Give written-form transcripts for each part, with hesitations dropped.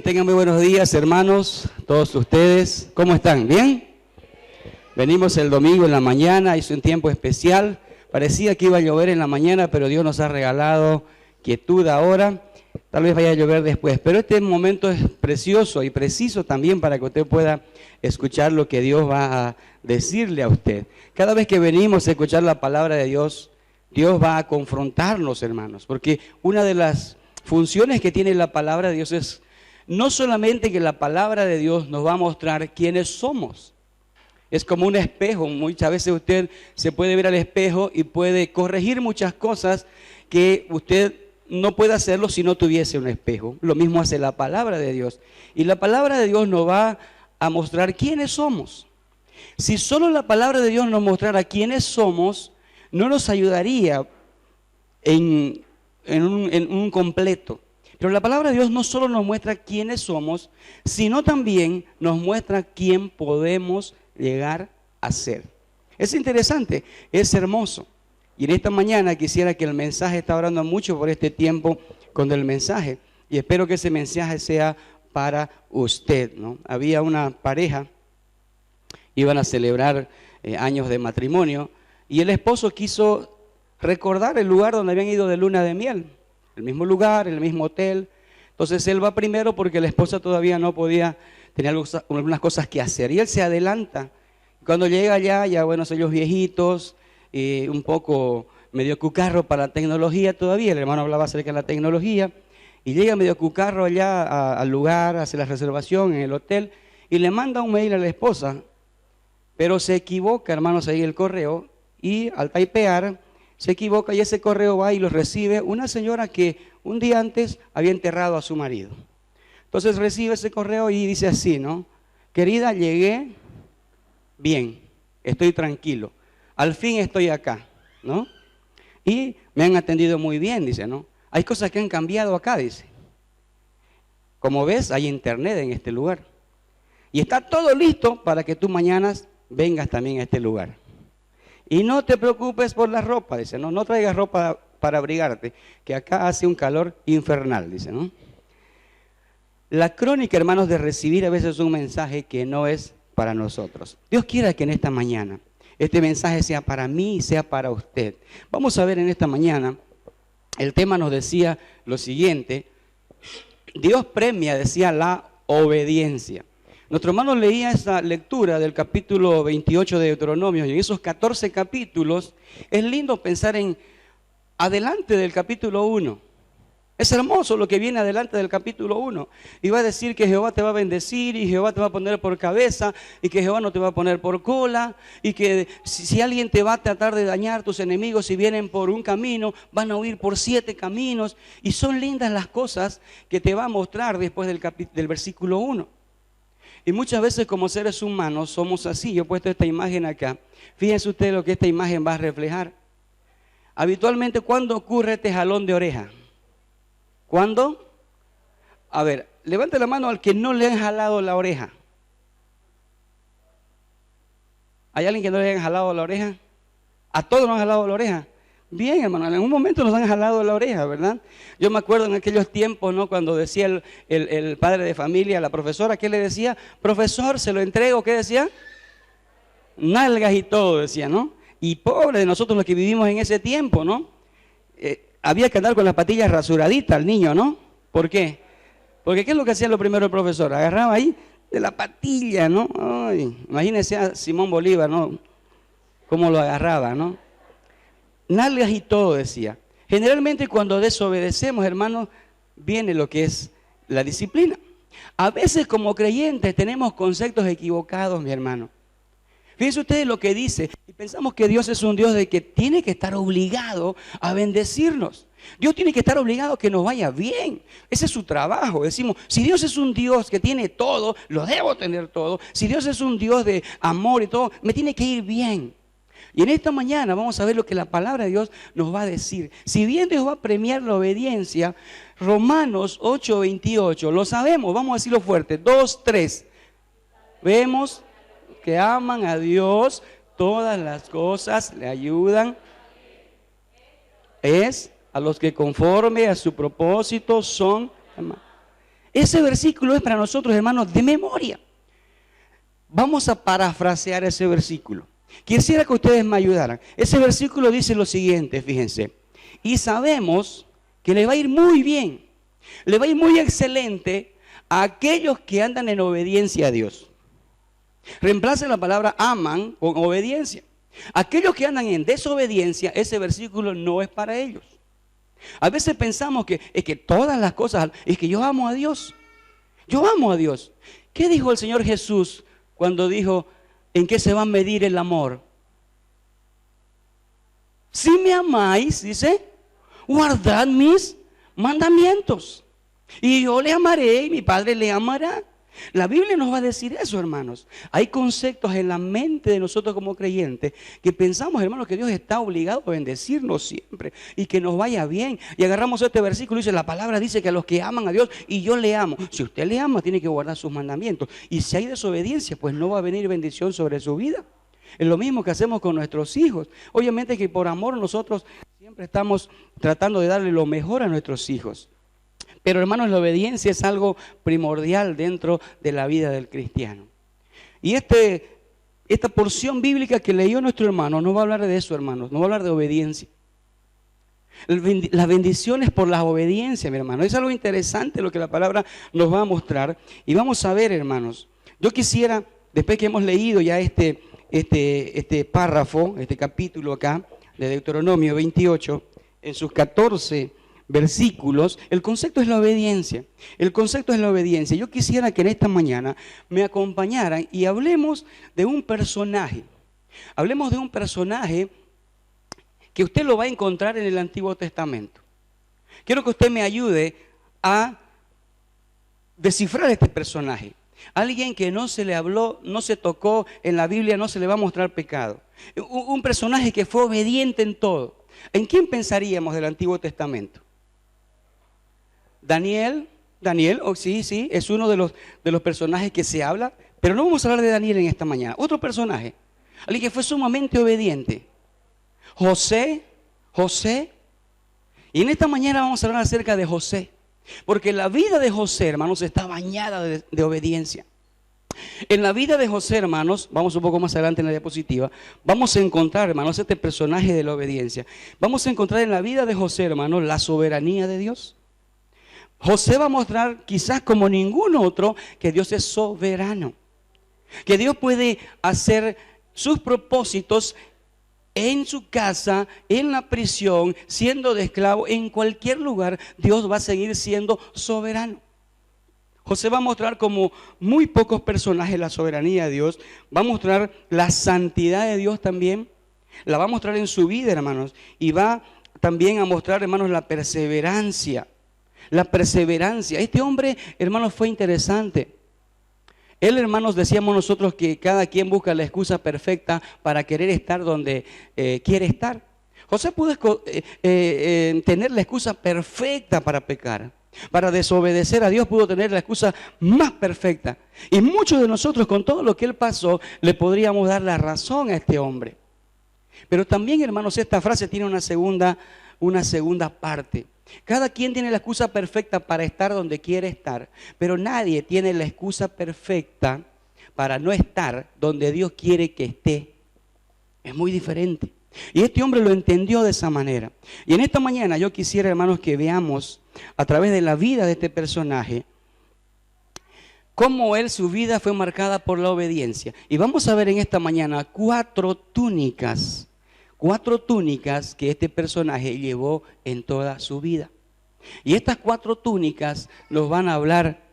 tengan muy buenos días, hermanos, todos ustedes. ¿Cómo están? ¿Bien? Venimos el domingo en la mañana, hizo un tiempo especial. Parecía que iba a llover en la mañana, pero Dios nos ha regalado quietud ahora. Tal vez vaya a llover después, pero este momento es precioso y preciso también para que usted pueda escuchar lo que Dios va a decirle a usted. Cada vez que venimos a escuchar la palabra de Dios, Dios va a confrontarnos, hermanos, porque una de las funciones que tiene la palabra de Dios es no solamente que la palabra de Dios nos va a mostrar quiénes somos. Es como un espejo. Muchas veces usted se puede ver al espejo y puede corregir muchas cosas que usted no puede hacerlo si no tuviese un espejo. Lo mismo hace la palabra de Dios. Y la palabra de Dios nos va a mostrar quiénes somos. Si solo la palabra de Dios nos mostrara quiénes somos, no nos ayudaría en un completo. Pero la palabra de Dios no solo nos muestra quiénes somos, sino también nos muestra quién podemos llegar a ser. Es interesante, es hermoso. Y en esta mañana quisiera que el mensaje, está orando mucho por este tiempo con el mensaje, y espero que ese mensaje sea para usted, ¿no? Había una pareja, iban a celebrar años de matrimonio, y el esposo quiso recordar el lugar donde habían ido de luna de miel. El mismo lugar, el mismo hotel. Entonces él va primero porque la esposa todavía no podía, tenía algunas cosas que hacer. Y él se adelanta. Cuando llega allá, ya bueno, son ellos viejitos, un poco medio cucarro para la tecnología todavía. El hermano hablaba acerca de la tecnología. Y llega medio cucarro allá al lugar, hace la reservación en el hotel y le manda un mail a la esposa. Pero se equivoca, hermanos, ahí el correo, y al typear se equivoca y ese correo va y lo recibe una señora que un día antes había enterrado a su marido. Entonces recibe ese correo y dice así, ¿no? Querida, llegué bien, estoy tranquilo, al fin estoy acá, ¿no? Y me han atendido muy bien, dice, ¿no? Hay cosas que han cambiado acá, dice. Como ves, hay internet en este lugar. Y está todo listo para que tú mañana vengas también a este lugar. Y no te preocupes por la ropa, dice, no traigas ropa para abrigarte, que acá hace un calor infernal, dice, ¿no? La crónica, hermanos, de recibir a veces un mensaje que no es para nosotros. Dios quiera que en esta mañana este mensaje sea para mí y sea para usted. Vamos a ver en esta mañana, el tema nos decía lo siguiente: Dios premia, decía, la obediencia. Nuestro hermano leía esa lectura del capítulo 28 de Deuteronomio, y en esos 14 capítulos es lindo pensar en adelante del capítulo 1. Es hermoso lo que viene adelante del capítulo 1. Y va a decir que Jehová te va a bendecir, y Jehová te va a poner por cabeza, y que Jehová no te va a poner por cola, y que si alguien te va a tratar de dañar, tus enemigos, si vienen por un camino, van a huir por 7 caminos. Y son lindas las cosas que te va a mostrar después del versículo 1. Y muchas veces como seres humanos somos así. Yo he puesto esta imagen acá. Fíjense ustedes lo que esta imagen va a reflejar. Habitualmente, ¿cuándo ocurre este jalón de oreja? ¿Cuándo? A ver, levante la mano al que no le han jalado la oreja. ¿Hay alguien que no le han jalado la oreja? ¿A todos nos han jalado la oreja? Bien, hermano, en algún momento nos han jalado la oreja, ¿verdad? Yo me acuerdo en aquellos tiempos, ¿no? Cuando decía el padre de familia, la profesora, ¿qué le decía? Profesor, se lo entrego, ¿qué decía? Nalgas y todo, decía, ¿no? Y pobre de nosotros los que vivimos en ese tiempo, ¿no? Había que andar con las patillas rasuraditas al niño, ¿no? ¿Por qué? Porque ¿qué es lo que hacía lo primero el profesor? Agarraba ahí de la patilla, ¿no? Ay, imagínense a Simón Bolívar, ¿no? Cómo lo agarraba, ¿no? Nalgas y todo, decía. Generalmente cuando desobedecemos, hermanos, viene lo que es la disciplina. A veces como creyentes tenemos conceptos equivocados, mi hermano. Fíjense ustedes lo que dice, y pensamos que Dios es un Dios de que tiene que estar obligado a bendecirnos. Dios tiene que estar obligado a que nos vaya bien. Ese es su trabajo. Decimos, si Dios es un Dios que tiene todo, lo debo tener todo. Si Dios es un Dios de amor y todo, me tiene que ir bien. Y en esta mañana vamos a ver lo que la palabra de Dios nos va a decir. Si bien Dios va a premiar la obediencia, Romanos 8:28, lo sabemos, vamos a decirlo fuerte, 2:3. Vemos que aman a Dios, todas las cosas le ayudan. Es a los que conforme a su propósito son. ese versículo es para nosotros, hermanos, de memoria. Vamos a parafrasear ese versículo. Quisiera que ustedes me ayudaran. Ese versículo dice lo siguiente, fíjense. Y sabemos que le va a ir muy bien, le va a ir muy excelente a aquellos que andan en obediencia a Dios. Reemplace la palabra aman con obediencia. Aquellos que andan en desobediencia, ese versículo no es para ellos. A veces pensamos que es que todas las cosas, es que yo amo a Dios. Yo amo a Dios. ¿Qué dijo el Señor Jesús cuando dijo, ¿en qué se va a medir el amor? Si me amáis, dice, guardad mis mandamientos. Y yo le amaré y mi Padre le amará. La Biblia nos va a decir eso, hermanos. Hay conceptos en la mente de nosotros como creyentes que pensamos, hermanos, que Dios está obligado a bendecirnos siempre y que nos vaya bien. Y agarramos este versículo y dice, la palabra dice que a los que aman a Dios y yo le amo. Si usted le ama, tiene que guardar sus mandamientos. Y si hay desobediencia, pues no va a venir bendición sobre su vida. Es lo mismo que hacemos con nuestros hijos. Obviamente que por amor nosotros siempre estamos tratando de darle lo mejor a nuestros hijos. Pero hermanos, la obediencia es algo primordial dentro de la vida del cristiano. Y esta porción bíblica que leyó nuestro hermano no va a hablar de eso, hermanos, no va a hablar de obediencia. Las bendiciones por la obediencia, mi hermano, es algo interesante lo que la palabra nos va a mostrar. Y vamos a ver, hermanos, yo quisiera, después que hemos leído ya este párrafo, este capítulo acá de Deuteronomio 28, en sus 14 versículos, el concepto es la obediencia. El concepto es la obediencia. Yo quisiera que en esta mañana me acompañaran y hablemos de un personaje. Hablemos de un personaje que usted lo va a encontrar en el Antiguo Testamento. Quiero que usted me ayude a descifrar este personaje. Alguien que no se le habló, no se tocó en la Biblia, no se le va a mostrar pecado. Un personaje que fue obediente en todo. ¿En quién pensaríamos del Antiguo Testamento? Daniel, sí, es uno de los personajes que se habla, pero no vamos a hablar de Daniel en esta mañana. Otro personaje, alguien que fue sumamente obediente. José, y en esta mañana vamos a hablar acerca de José, porque la vida de José, hermanos, está bañada de obediencia. En la vida de José, hermanos, vamos un poco más adelante en la diapositiva, vamos a encontrar, hermanos, este personaje de la obediencia. Vamos a encontrar en la vida de José, hermanos, la soberanía de Dios. José va a mostrar, quizás como ningún otro, que Dios es soberano. Que Dios puede hacer sus propósitos en su casa, en la prisión, siendo de esclavo, en cualquier lugar, Dios va a seguir siendo soberano. José va a mostrar como muy pocos personajes la soberanía de Dios, va a mostrar la santidad de Dios también, la va a mostrar en su vida, hermanos, y va también a mostrar, hermanos, la perseverancia. La perseverancia. Este hombre, hermanos, fue interesante. Él, hermanos, decíamos nosotros que cada quien busca la excusa perfecta para querer estar donde quiere estar. José pudo tener la excusa perfecta para pecar. Para desobedecer a Dios pudo tener la excusa más perfecta. Y muchos de nosotros, con todo lo que él pasó, le podríamos dar la razón a este hombre. Pero también, hermanos, esta frase tiene una segunda parte. Cada quien tiene la excusa perfecta para estar donde quiere estar, pero nadie tiene la excusa perfecta para no estar donde Dios quiere que esté. Es muy diferente. Y este hombre lo entendió de esa manera. Y en esta mañana yo quisiera, hermanos, que veamos a través de la vida de este personaje cómo su vida fue marcada por la obediencia. Y vamos a ver en esta mañana 4 túnicas que este personaje llevó en toda su vida. Y estas 4 túnicas nos van a hablar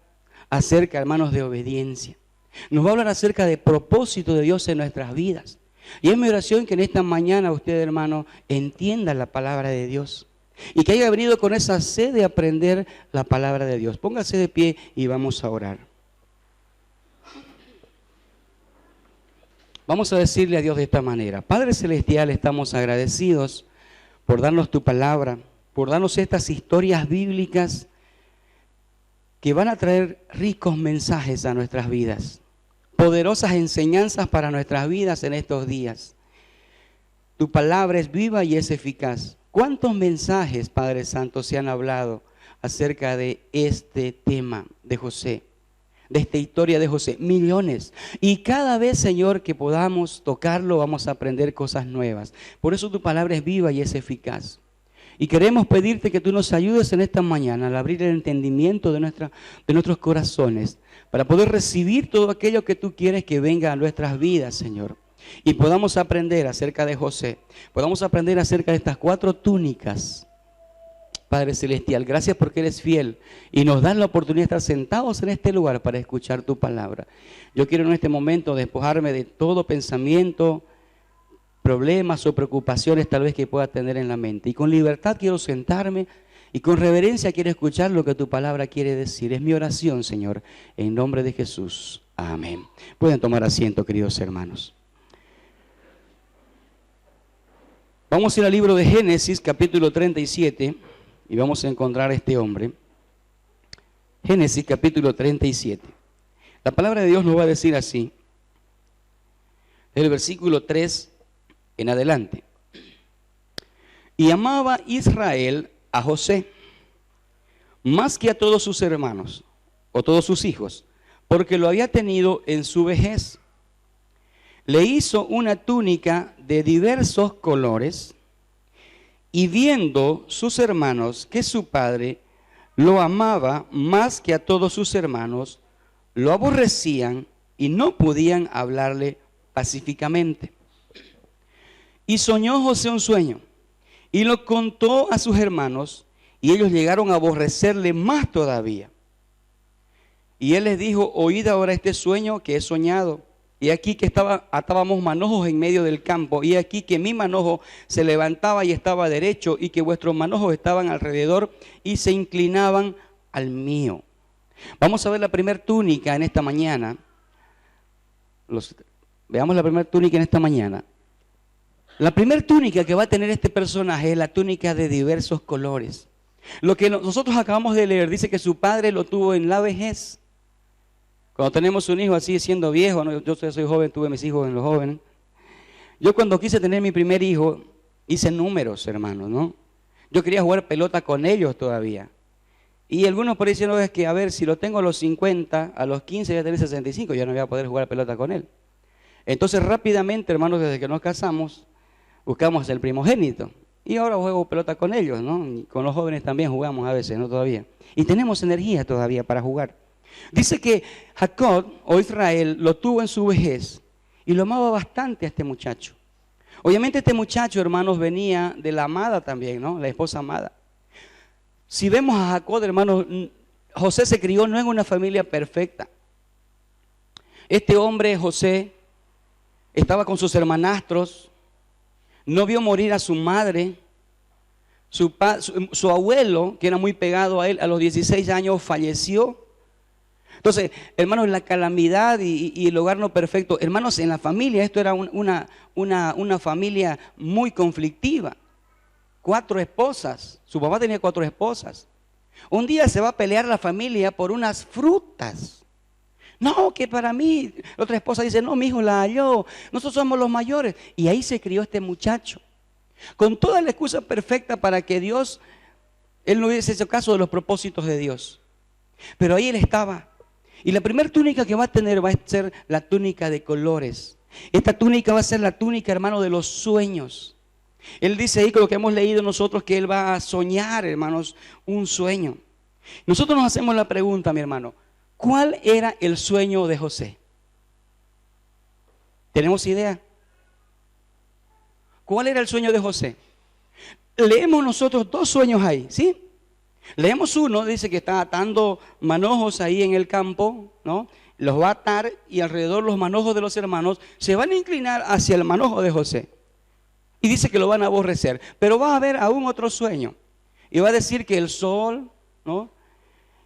acerca, hermanos, de obediencia. Nos va a hablar acerca del propósito de Dios en nuestras vidas. Y es mi oración que en esta mañana usted, hermano, entienda la palabra de Dios. Y que haya venido con esa sed de aprender la palabra de Dios. Póngase de pie y vamos a orar. Vamos a decirle a Dios de esta manera: Padre Celestial, estamos agradecidos por darnos tu palabra, por darnos estas historias bíblicas que van a traer ricos mensajes a nuestras vidas, poderosas enseñanzas para nuestras vidas en estos días. Tu palabra es viva y es eficaz. ¿Cuántos mensajes, Padre Santo, se han hablado acerca de este tema de José, de esta historia de José, millones. Y cada vez, Señor, que podamos tocarlo, vamos a aprender cosas nuevas. Por eso tu palabra es viva y es eficaz. Y queremos pedirte que tú nos ayudes en esta mañana al abrir el entendimiento de nuestros corazones, para poder recibir todo aquello que tú quieres que venga a nuestras vidas, Señor. Y podamos aprender acerca de José, podamos aprender acerca de estas 4 túnicas. Padre Celestial, gracias porque eres fiel y nos das la oportunidad de estar sentados en este lugar para escuchar tu palabra. Yo quiero en este momento despojarme de todo pensamiento, problemas o preocupaciones tal vez que pueda tener en la mente. Y con libertad quiero sentarme y con reverencia quiero escuchar lo que tu palabra quiere decir. Es mi oración, Señor, en nombre de Jesús. Amén. Pueden tomar asiento, queridos hermanos. Vamos a ir al libro de Génesis, capítulo 37. Y vamos a encontrar a este hombre. Génesis capítulo 37. La palabra de Dios nos va a decir así, del versículo 3 en adelante. Y amaba Israel a José más que a todos sus hermanos o todos sus hijos, porque lo había tenido en su vejez. Le hizo una túnica de diversos colores. Y viendo sus hermanos que su padre lo amaba más que a todos sus hermanos, lo aborrecían y no podían hablarle pacíficamente. Y soñó José un sueño y lo contó a sus hermanos y ellos llegaron a aborrecerle más todavía. Y él les dijo, oíd ahora este sueño que he soñado. Y aquí que atábamos manojos en medio del campo, y aquí que mi manojo se levantaba y estaba derecho, y que vuestros manojos estaban alrededor y se inclinaban al mío. Vamos a ver la primera túnica en esta mañana. Veamos la primera túnica en esta mañana. La primera túnica que va a tener este personaje es la túnica de diversos colores. Lo que nosotros acabamos de leer dice que su padre lo tuvo en la vejez. Cuando tenemos un hijo así siendo viejo, ¿no? Yo soy joven, tuve mis hijos en los jóvenes. Yo cuando quise tener mi primer hijo, hice números, hermanos, ¿no? Yo quería jugar pelota con ellos todavía. Y algunos por ahí dicen, no, es que a ver, si lo tengo a los 50, a los 15 voy a tener 65, ya no voy a poder jugar pelota con él. Entonces rápidamente, hermanos, desde que nos casamos, buscamos el primogénito. Y ahora juego pelota con ellos, ¿no? Y con los jóvenes también jugamos a veces, ¿no? Todavía. Y tenemos energía todavía para jugar. Dice que Jacob o Israel lo tuvo en su vejez y lo amaba bastante a este muchacho. Obviamente este muchacho, hermanos, venía de la amada también, ¿no? La esposa amada. Si vemos a Jacob, hermanos, José se crió no en una familia perfecta. Este hombre, José, estaba con sus hermanastros, no vio morir a su madre, su abuelo, que era muy pegado a él, a los 16 años falleció. Entonces, hermanos, la calamidad y el hogar no perfecto, hermanos, en la familia, esto era una familia muy conflictiva. 4 esposas, su papá tenía 4 esposas. Un día se va a pelear la familia por unas frutas. No, que para mí, la otra esposa dice, no, mi hijo la halló, nosotros somos los mayores. Y ahí se crió este muchacho, con toda la excusa perfecta para que Dios, él no hubiese hecho caso de los propósitos de Dios. Pero ahí él estaba. Y la primera túnica que va a tener va a ser la túnica de colores. Esta túnica va a ser la túnica, hermano, de los sueños. Él dice ahí, con lo que hemos leído nosotros, que él va a soñar, hermanos, un sueño. Nosotros nos hacemos la pregunta, mi hermano, ¿cuál era el sueño de José? ¿Tenemos idea? ¿Cuál era el sueño de José? Leemos nosotros 2 sueños ahí, ¿sí? Leemos uno, dice que está atando manojos ahí en el campo, ¿no? Los va a atar y alrededor los manojos de los hermanos se van a inclinar hacia el manojo de José. Y dice que lo van a aborrecer. Pero va a haber aún otro sueño. Y va a decir que el sol, ¿no?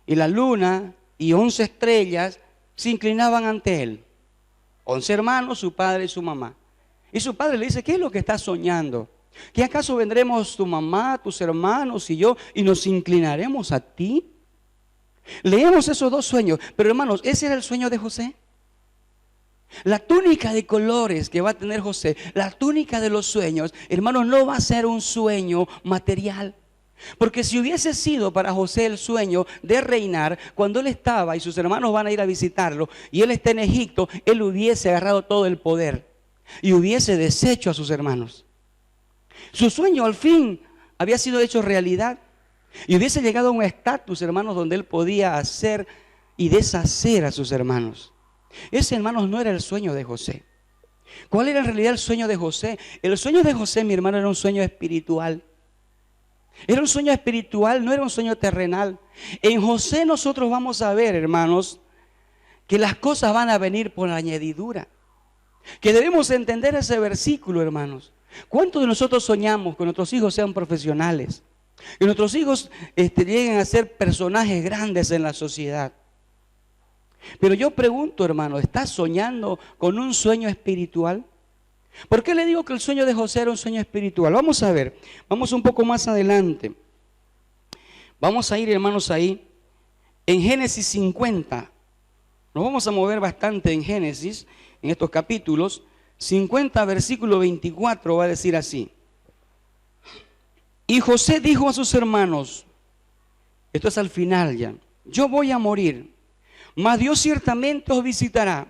Y la luna y 11 estrellas se inclinaban ante él. 11 hermanos, su padre y su mamá. Y su padre le dice, ¿qué es lo que estás soñando? ¿Que acaso vendremos tu mamá, tus hermanos y yo y nos inclinaremos a ti? Leemos esos 2 sueños, pero hermanos, ¿ese era el sueño de José? La túnica de colores que va a tener José, la túnica de los sueños, hermanos, no va a ser un sueño material. Porque si hubiese sido para José el sueño de reinar, cuando él estaba y sus hermanos van a ir a visitarlo y él está en Egipto, él hubiese agarrado todo el poder y hubiese deshecho a sus hermanos. Su sueño al fin había sido hecho realidad y hubiese llegado a un estatus, hermanos, donde él podía hacer y deshacer a sus hermanos. Ese, hermanos, no era el sueño de José. ¿Cuál era en realidad el sueño de José? El sueño de José, mi hermano, era un sueño espiritual. Era un sueño espiritual, no era un sueño terrenal. En José nosotros vamos a ver, hermanos, que las cosas van a venir por añadidura. Que debemos entender ese versículo, hermanos. ¿Cuántos de nosotros soñamos que nuestros hijos sean profesionales? Que nuestros hijos lleguen a ser personajes grandes en la sociedad. Pero yo pregunto, hermano, ¿estás soñando con un sueño espiritual? ¿Por qué le digo que el sueño de José era un sueño espiritual? Vamos a ver, vamos un poco más adelante. Vamos a ir, hermanos, ahí en Génesis 50. Nos vamos a mover bastante en Génesis, en estos capítulos. 50, versículo 24, va a decir así. Y José dijo a sus hermanos, esto es al final ya, yo voy a morir, mas Dios ciertamente os visitará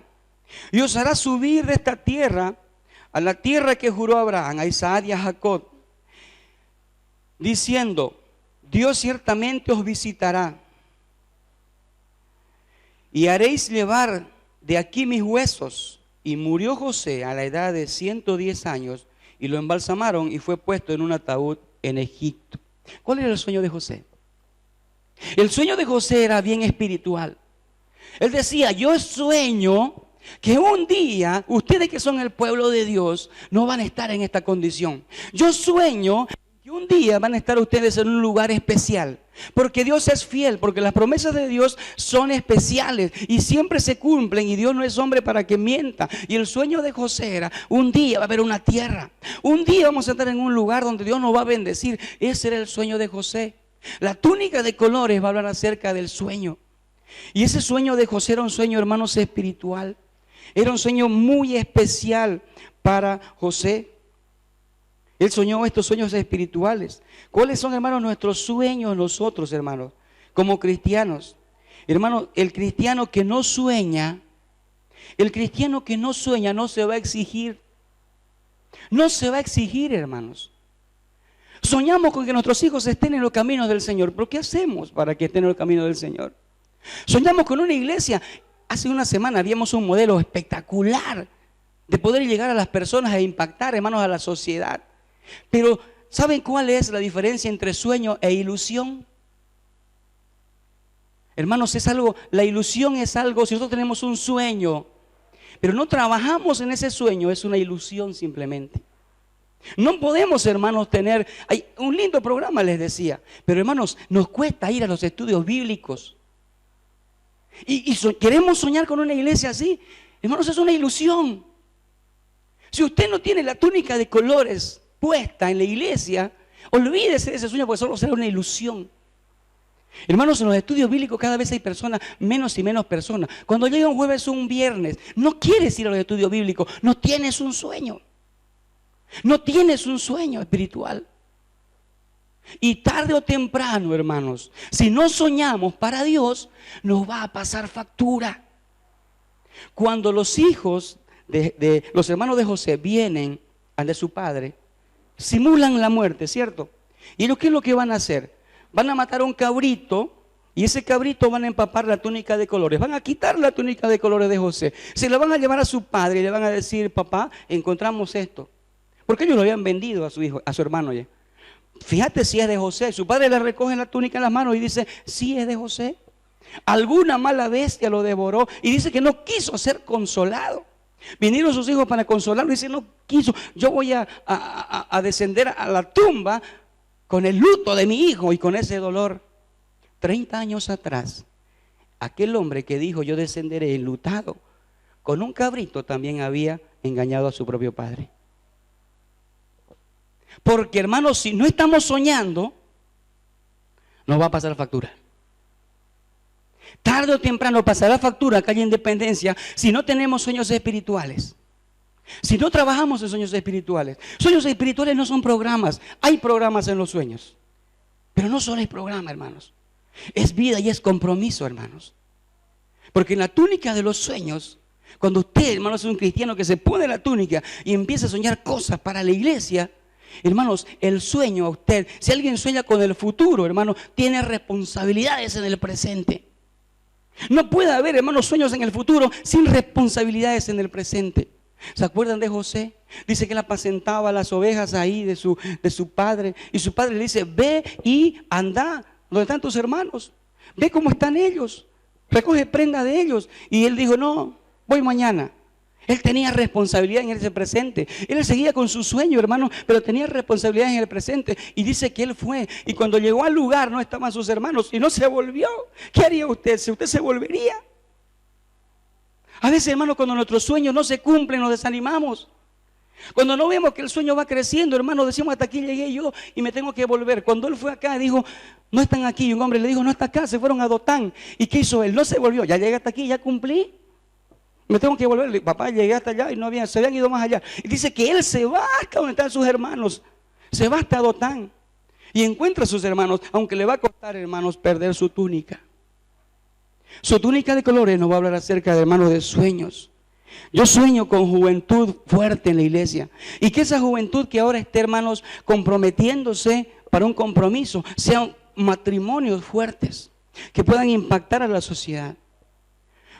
y os hará subir de esta tierra a la tierra que juró a Abraham, a Isaac y a Jacob, diciendo, Dios ciertamente os visitará y haréis llevar de aquí mis huesos. Y murió José a la edad de 110 años y lo embalsamaron y fue puesto en un ataúd en Egipto. ¿Cuál era el sueño de José? El sueño de José era bien espiritual. Él decía, yo sueño que un día ustedes que son el pueblo de Dios no van a estar en esta condición. Yo sueño que un día van a estar ustedes en un lugar especial. Porque Dios es fiel, porque las promesas de Dios son especiales y siempre se cumplen y Dios no es hombre para que mienta. Y el sueño de José era, un día va a haber una tierra, un día vamos a estar en un lugar donde Dios nos va a bendecir. Ese era el sueño de José. La túnica de colores va a hablar acerca del sueño. Y ese sueño de José era un sueño, hermanos, espiritual. Era un sueño muy especial para José. Él soñó estos sueños espirituales. ¿Cuáles son, hermanos, nuestros sueños nosotros, hermanos, como cristianos? Hermanos, el cristiano que no sueña no se va a exigir. No se va a exigir, hermanos. Soñamos con que nuestros hijos estén en los caminos del Señor. ¿Pero qué hacemos para que estén en los caminos del Señor? Soñamos con una iglesia. Hace una semana vimos un modelo espectacular de poder llegar a las personas e impactar, hermanos, a la sociedad. Pero, ¿saben cuál es la diferencia entre sueño e ilusión? Hermanos, la ilusión es algo, si nosotros tenemos un sueño, pero no trabajamos en ese sueño, es una ilusión simplemente. No podemos, hermanos, hay un lindo programa, les decía, pero hermanos, nos cuesta ir a los estudios bíblicos. Queremos soñar con una iglesia así. Hermanos, es una ilusión. Si usted no tiene la túnica de colores puesta en la iglesia, olvídese de ese sueño porque solo será una ilusión. Hermanos, en los estudios bíblicos cada vez hay personas, menos y menos personas. Cuando llega un jueves o un viernes, no quieres ir a los estudios bíblicos, no tienes un sueño. No tienes un sueño espiritual. Y tarde o temprano, hermanos, si no soñamos para Dios, nos va a pasar factura. Cuando los hijos de los hermanos de José vienen ante su padre, simulan la muerte, ¿cierto? ¿Y ellos qué es lo que van a hacer? Van a matar a un cabrito y ese cabrito van a empapar la túnica de colores. Van a quitar la túnica de colores de José. Se la van a llevar a su padre y le van a decir, papá, encontramos esto. Porque ellos lo habían vendido a su hijo, a su hermano ya. Fíjate si es de José. Su padre le recoge la túnica en las manos y dice, sí es de José. Alguna mala bestia lo devoró y dice que no quiso ser consolado. Vinieron sus hijos para consolarlo y dice, no quiso. Yo voy a descender a la tumba con el luto de mi hijo y con ese dolor. 30 años atrás, aquel hombre que dijo, yo descenderé enlutado, con un cabrito también había engañado a su propio padre. Porque, hermanos, si no estamos soñando, nos va a pasar factura. Tarde o temprano pasará factura acá en Independencia si no tenemos sueños espirituales. Si no trabajamos en sueños espirituales. Sueños espirituales no son programas. Hay programas en los sueños. Pero no solo es programa, hermanos. Es vida y es compromiso, hermanos. Porque en la túnica de los sueños, cuando usted, hermanos, es un cristiano que se pone la túnica y empieza a soñar cosas para la iglesia, hermanos, el sueño a usted, si alguien sueña con el futuro, hermano, tiene responsabilidades en el presente. No puede haber, hermanos, sueños en el futuro sin responsabilidades en el presente. ¿Se acuerdan de José? Dice que él apacentaba las ovejas ahí de su padre. Y su padre le dice, ve y anda donde están tus hermanos. Ve cómo están ellos. Recoge prenda de ellos. Y él dijo, no, voy mañana. Él tenía responsabilidad en ese presente. Él seguía con su sueño, hermano, pero tenía responsabilidad en el presente. Y dice que él fue. Y cuando llegó al lugar no estaban sus hermanos y no se volvió. ¿Qué haría usted? Si usted se volvería. A veces, hermano, cuando nuestros sueños no se cumplen, nos desanimamos. Cuando no vemos que el sueño va creciendo, hermano, decimos, hasta aquí llegué yo y me tengo que volver. Cuando él fue acá, dijo, no están aquí. Y un hombre le dijo, no está acá, se fueron a Dotán. ¿Y qué hizo él? No se volvió. Ya llegué hasta aquí, ya cumplí. Me tengo que volver. Le digo, papá, llegué hasta allá y no se habían ido más allá. Y dice que él se va hasta donde están sus hermanos. Se va hasta Dotán. Y encuentra a sus hermanos, aunque le va a costar, hermanos, perder su túnica. Su túnica de colores nos va a hablar acerca de, hermanos, de sueños. Yo sueño con juventud fuerte en la iglesia. Y que esa juventud que ahora esté, hermanos, comprometiéndose para un compromiso, sean matrimonios fuertes que puedan impactar a la sociedad.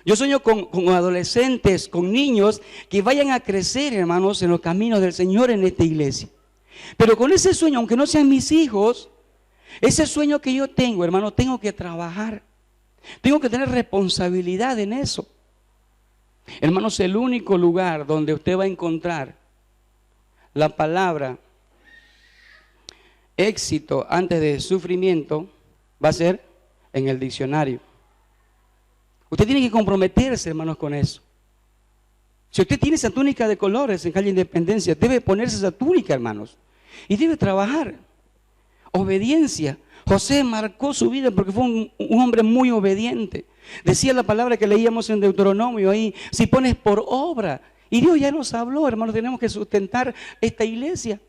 Yo sueño con adolescentes, con niños que vayan a crecer, hermanos, en los caminos del Señor en esta iglesia. Pero con ese sueño, aunque no sean mis hijos, ese sueño que yo tengo, hermano, tengo que trabajar. Tengo que tener responsabilidad en eso. Hermanos, el único lugar donde usted va a encontrar la palabra éxito antes de sufrimiento va a ser en el diccionario. Usted tiene que comprometerse, hermanos, con eso. Si usted tiene esa túnica de colores en calle Independencia, debe ponerse esa túnica, hermanos, y debe trabajar. Obediencia. José marcó su vida porque fue un hombre muy obediente. Decía la palabra que leíamos en Deuteronomio ahí, si pones por obra. Y Dios ya nos habló, hermanos, tenemos que sustentar esta iglesia.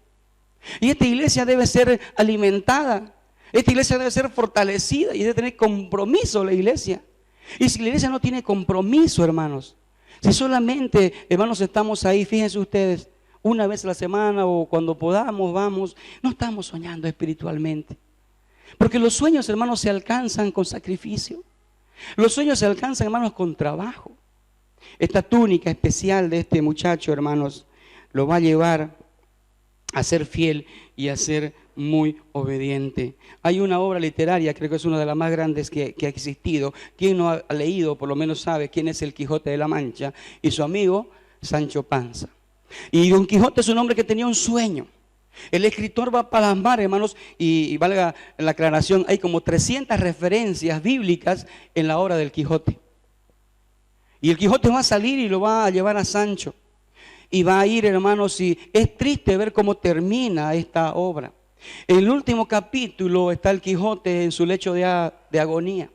Y esta iglesia debe ser alimentada. Esta iglesia debe ser fortalecida y debe tener compromiso la iglesia. Y si la iglesia no tiene compromiso, hermanos, si solamente, hermanos, estamos ahí, fíjense ustedes, una vez a la semana o cuando podamos, vamos, no estamos soñando espiritualmente. Porque los sueños, hermanos, se alcanzan con sacrificio. Los sueños se alcanzan, hermanos, con trabajo. Esta túnica especial de este muchacho, hermanos, lo va a llevar a ser fiel y a ser muy obediente. Hay una obra literaria, creo que es una de las más grandes que ha existido. Quien no ha leído, por lo menos sabe quién es el Quijote de la Mancha y su amigo Sancho Panza. Y Don Quijote es un hombre que tenía un sueño. El escritor va a plasmar, hermanos, y valga la aclaración, hay como 300 referencias bíblicas en la obra del Quijote. Y el Quijote va a salir y lo va a llevar a Sancho. Y va a ir, hermanos, y es triste ver cómo termina esta obra. En el último capítulo está el Quijote en su lecho de agonía.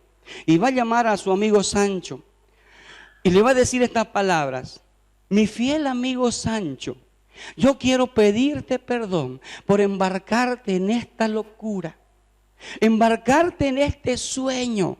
Y va a llamar a su amigo Sancho. Y le va a decir estas palabras: mi fiel amigo Sancho, yo quiero pedirte perdón por embarcarte en esta locura, embarcarte en este sueño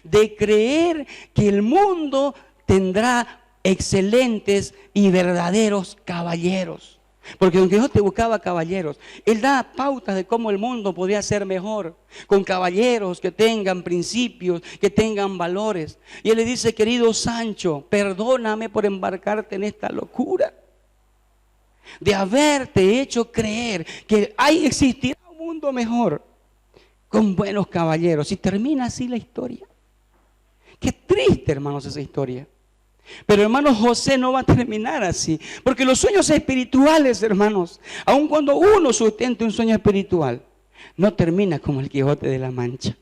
de creer que el mundo tendrá excelentes y verdaderos caballeros. Porque Don Quijote buscaba caballeros. Él da pautas de cómo el mundo podría ser mejor, con caballeros que tengan principios, que tengan valores. Y él le dice: querido Sancho, perdóname por embarcarte en esta locura de haberte hecho creer que existirá un mundo mejor con buenos caballeros. Y termina así la historia. Qué triste, hermanos, esa historia. Pero, hermanos, José no va a terminar así, porque los sueños espirituales, hermanos, aun cuando uno sustente un sueño espiritual, no termina como el Quijote de la Mancha.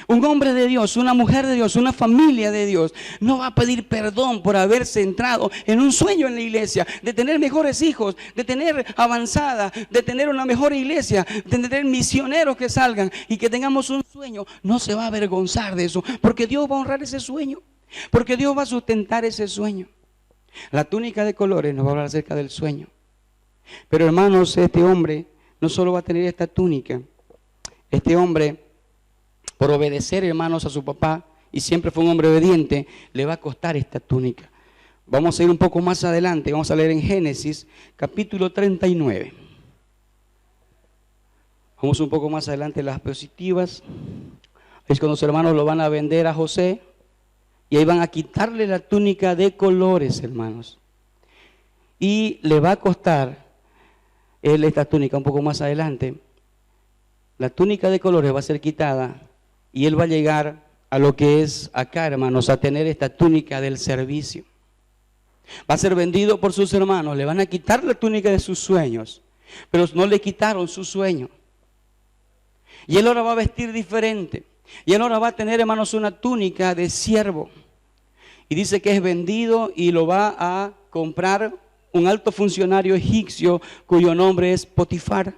Un hombre de Dios, una mujer de Dios, una familia de Dios no va a pedir perdón por haberse entrado en un sueño en la iglesia, de tener mejores hijos, de tener avanzada, de tener una mejor iglesia, de tener misioneros que salgan y que tengamos un sueño. No se va a avergonzar de eso, porque Dios va a honrar ese sueño, porque Dios va a sustentar ese sueño. La túnica de colores nos va a hablar acerca del sueño. Pero, hermanos, este hombre no solo va a tener esta túnica, Este hombre, por obedecer, hermanos, a su papá, y siempre fue un hombre obediente, le va a costar esta túnica. Vamos a ir un poco más adelante, vamos a leer en Génesis, capítulo 39. Vamos un poco más adelante las diapositivas. Es cuando los hermanos lo van a vender a José, y ahí van a quitarle la túnica de colores, hermanos. Y le va a costar él esta túnica un poco más adelante. La túnica de colores va a ser quitada y él va a llegar a lo que es acá, hermanos, a tener esta túnica del servicio. Va a ser vendido por sus hermanos, le van a quitar la túnica de sus sueños, pero no le quitaron su sueño. Y él ahora va a vestir diferente. Y él ahora va a tener, hermanos, una túnica de siervo. Y dice que es vendido y lo va a comprar un alto funcionario egipcio cuyo nombre es Potifar.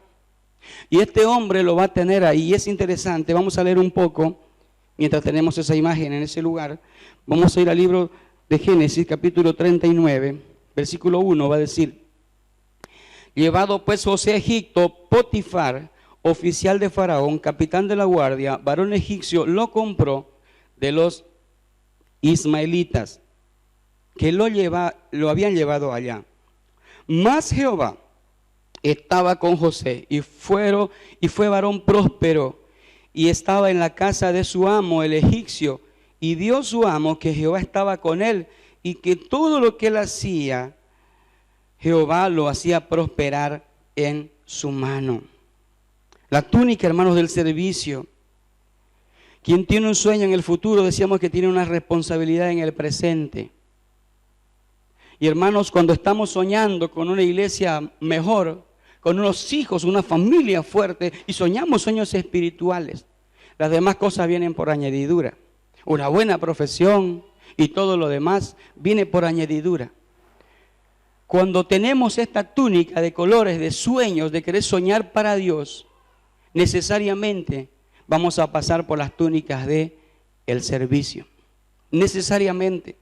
Y este hombre lo va a tener ahí. Y es interesante, vamos a leer un poco, mientras tenemos esa imagen en ese lugar. Vamos a ir al libro de Génesis, capítulo 39, versículo 1, va a decir: llevado pues José a Egipto, Potifar, oficial de Faraón, capitán de la guardia, varón egipcio, lo compró de los ismaelitas, que lo habían llevado allá. Mas Jehová estaba con José, y fue varón próspero, y estaba en la casa de su amo, el egipcio, y vio su amo que Jehová estaba con él, y que todo lo que él hacía, Jehová lo hacía prosperar en su mano. La túnica, hermanos, del servicio. Quien tiene un sueño en el futuro, decíamos que tiene una responsabilidad en el presente. Y hermanos, cuando estamos soñando con una iglesia mejor, con unos hijos, una familia fuerte, y soñamos sueños espirituales, las demás cosas vienen por añadidura. Una buena profesión y todo lo demás viene por añadidura. Cuando tenemos esta túnica de colores, de sueños, de querer soñar para Dios, necesariamente vamos a pasar por las túnicas de el servicio. Necesariamente.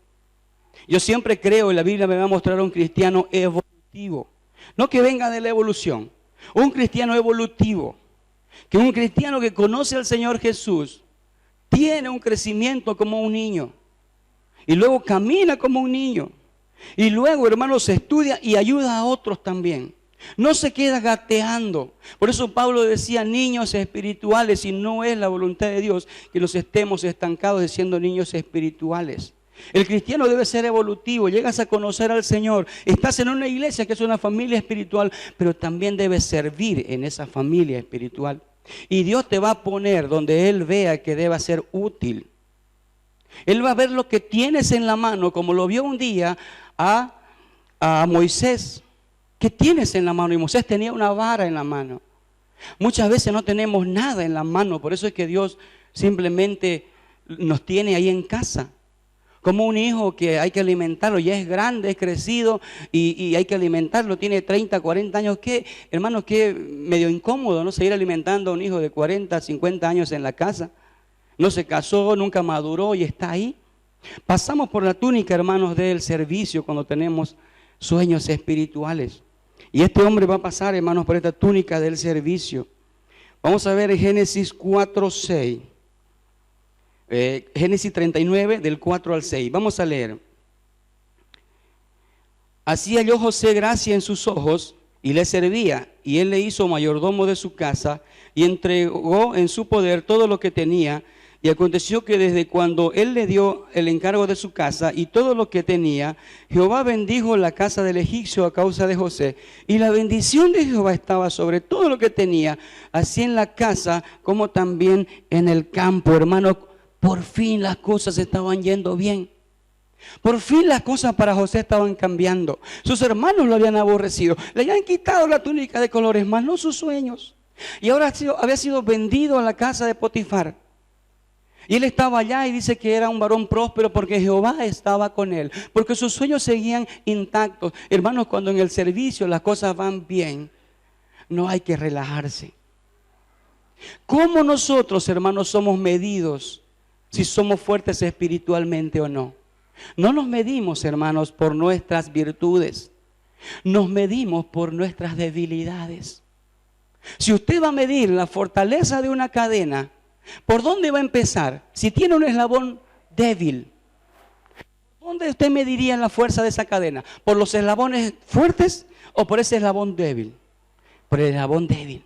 Yo siempre creo, y la Biblia me va a mostrar a un cristiano evolutivo. No que venga de la evolución. Un cristiano evolutivo. Que un cristiano que conoce al Señor Jesús tiene un crecimiento como un niño. Y luego camina como un niño. Y luego, hermanos, estudia y ayuda a otros también. No se queda gateando. Por eso Pablo decía niños espirituales, y no es la voluntad de Dios que nos estemos estancados siendo niños espirituales. El cristiano debe ser evolutivo. Llegas a conocer al Señor, estás en una iglesia que es una familia espiritual, pero también debes servir en esa familia espiritual. Y Dios te va a poner donde Él vea que deba ser útil. Él va a ver lo que tienes en la mano, como lo vio un día a Moisés. ¿Qué tienes en la mano? Y Moisés tenía una vara en la mano. Muchas veces no tenemos nada en la mano, por eso es que Dios simplemente nos tiene ahí en casa. Como un hijo que hay que alimentarlo, ya es grande, es crecido y hay que alimentarlo, tiene 30, 40 años. ¿Qué, hermanos, qué medio incómodo, ¿no? Seguir alimentando a un hijo de 40, 50 años en la casa. No se casó, nunca maduró y está ahí. Pasamos por la túnica, hermanos, del servicio cuando tenemos sueños espirituales. Y este hombre va a pasar, hermanos, por esta túnica del servicio. Vamos a ver en Génesis 4:6. Génesis 39, del 4 al 6. Vamos a leer. Así halló José gracia en sus ojos y le servía, y él le hizo mayordomo de su casa y entregó en su poder todo lo que tenía. Y aconteció que desde cuando él le dio el encargo de su casa y todo lo que tenía, Jehová bendijo la casa del egipcio a causa de José. Y la bendición de Jehová estaba sobre todo lo que tenía, así en la casa como también en el campo. Hermano, por fin las cosas estaban yendo bien. Por fin las cosas para José estaban cambiando. Sus hermanos lo habían aborrecido. Le habían quitado la túnica de colores, más no sus sueños. Y ahora había sido vendido a la casa de Potifar. Y él estaba allá y dice que era un varón próspero porque Jehová estaba con él. Porque sus sueños seguían intactos. Hermanos, cuando en el servicio las cosas van bien, no hay que relajarse. ¿Cómo nosotros, hermanos, somos medidos si somos fuertes espiritualmente o no? No nos medimos, hermanos, por nuestras virtudes. Nos medimos por nuestras debilidades. Si usted va a medir la fortaleza de una cadena, ¿por dónde va a empezar? Si tiene un eslabón débil, ¿dónde usted mediría la fuerza de esa cadena? ¿Por los eslabones fuertes o por ese eslabón débil? Por el eslabón débil.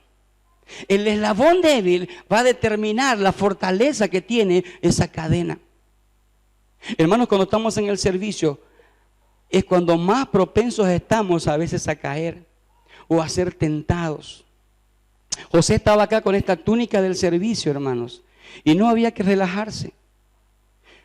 El eslabón débil va a determinar la fortaleza que tiene esa cadena. Hermanos, cuando estamos en el servicio, es cuando más propensos estamos a veces a caer o a ser tentados. José estaba acá con esta túnica del servicio, hermanos, y no había que relajarse.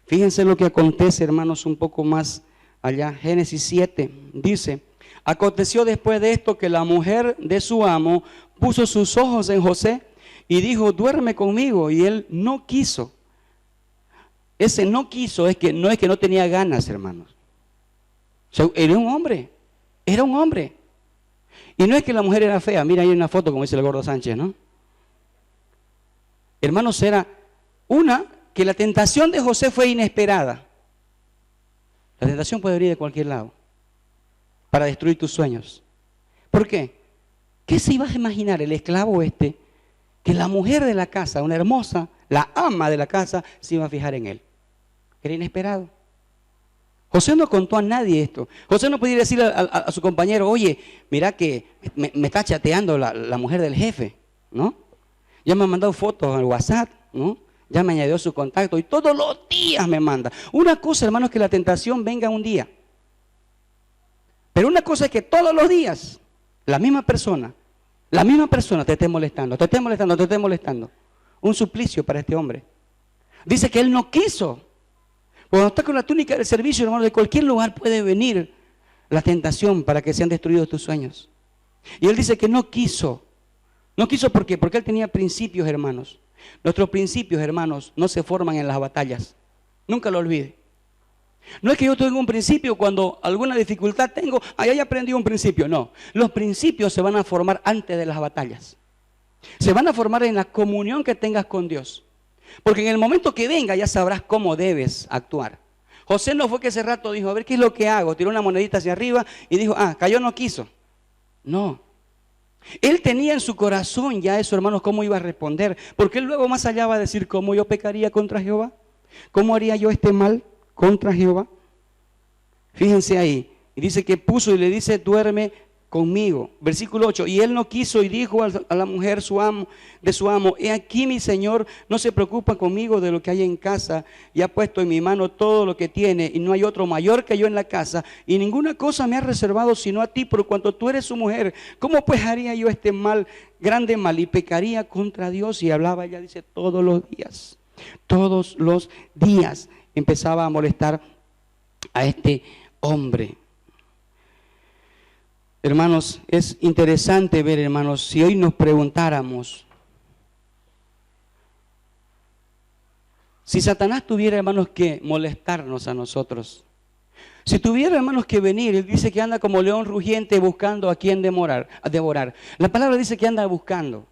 Fíjense lo que acontece, hermanos, un poco más allá. Génesis 7 dice: aconteció después de esto que la mujer de su amo puso sus ojos en José y dijo: duerme conmigo. Y él no quiso. Ese no quiso no es que no tenía ganas, hermanos. O sea, era un hombre. Y no es que la mujer era fea. Mira, ahí hay una foto, como dice el Gordo Sánchez, ¿no? Hermanos, era que la tentación de José fue inesperada. La tentación puede venir de cualquier lado para destruir tus sueños. ¿Por qué? ¿Qué se iba a imaginar el esclavo que la mujer de la casa, una hermosa, la ama de la casa, se iba a fijar en él? Era inesperado. José no contó a nadie esto. José no podía decirle a su compañero: oye, mira que me está chateando la mujer del jefe, ¿no? Ya me ha mandado fotos al WhatsApp, ¿no? Ya me añadió su contacto y todos los días me manda. Una cosa, hermanos, es que la tentación venga un día. Pero una cosa es que todos los días la misma persona te esté molestando. Un suplicio para este hombre. Dice que él no quiso. Cuando está con la túnica del servicio, hermano, de cualquier lugar puede venir la tentación para que sean destruidos tus sueños. Y él dice que no quiso. No quiso, ¿por qué? Porque él tenía principios, hermanos. Nuestros principios, hermanos, no se forman en las batallas. Nunca lo olvide. No es que yo tenga un principio cuando alguna dificultad tengo, ya aprendí un principio. No, los principios se van a formar antes de las batallas. Se van a formar en la comunión que tengas con Dios. Porque en el momento que venga ya sabrás cómo debes actuar. José no fue que ese rato dijo: a ver qué es lo que hago. Tiró una monedita hacia arriba y dijo: cayó, no quiso. No. Él tenía en su corazón ya eso, hermanos, cómo iba a responder. Porque él luego más allá va a decir: ¿cómo yo pecaría contra Jehová? ¿Cómo haría yo este mal contra Jehová? Fíjense ahí. Y dice que puso y le dice: duerme conmigo. Versículo 8. Y él no quiso y dijo a la mujer de su amo: he aquí mi señor no se preocupa conmigo de lo que hay en casa, y ha puesto en mi mano todo lo que tiene, y no hay otro mayor que yo en la casa, y ninguna cosa me ha reservado sino a ti, por cuanto tú eres su mujer. ¿Cómo pues haría yo este mal, grande mal, y pecaría contra Dios? Y hablaba, ella dice, todos los días empezaba a molestar a este hombre. Hermanos, es interesante ver, hermanos, si hoy nos preguntáramos, si Satanás tuviera, hermanos, que molestarnos a nosotros, si tuviera, hermanos, que venir, él dice que anda como león rugiente buscando a quien devorar. La palabra dice que anda buscando.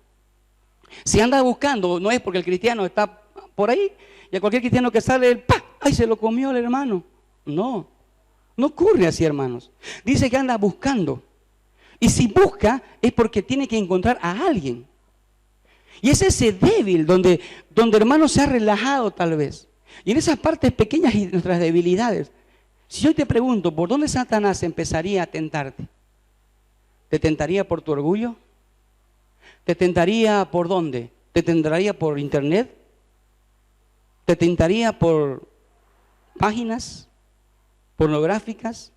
Si anda buscando, no es porque el cristiano está por ahí, y a cualquier cristiano que sale, ¡pah! ¡Ay, se lo comió el hermano! No ocurre así, hermanos. Dice que anda buscando. Y si busca es porque tiene que encontrar a alguien. Y es ese débil donde hermano se ha relajado tal vez. Y en esas partes pequeñas y nuestras debilidades. Si yo te pregunto, ¿por dónde Satanás empezaría a tentarte? ¿Te tentaría por tu orgullo? ¿Te tentaría por dónde? ¿Te tentaría por internet? ¿Te tentaría por páginas pornográficas?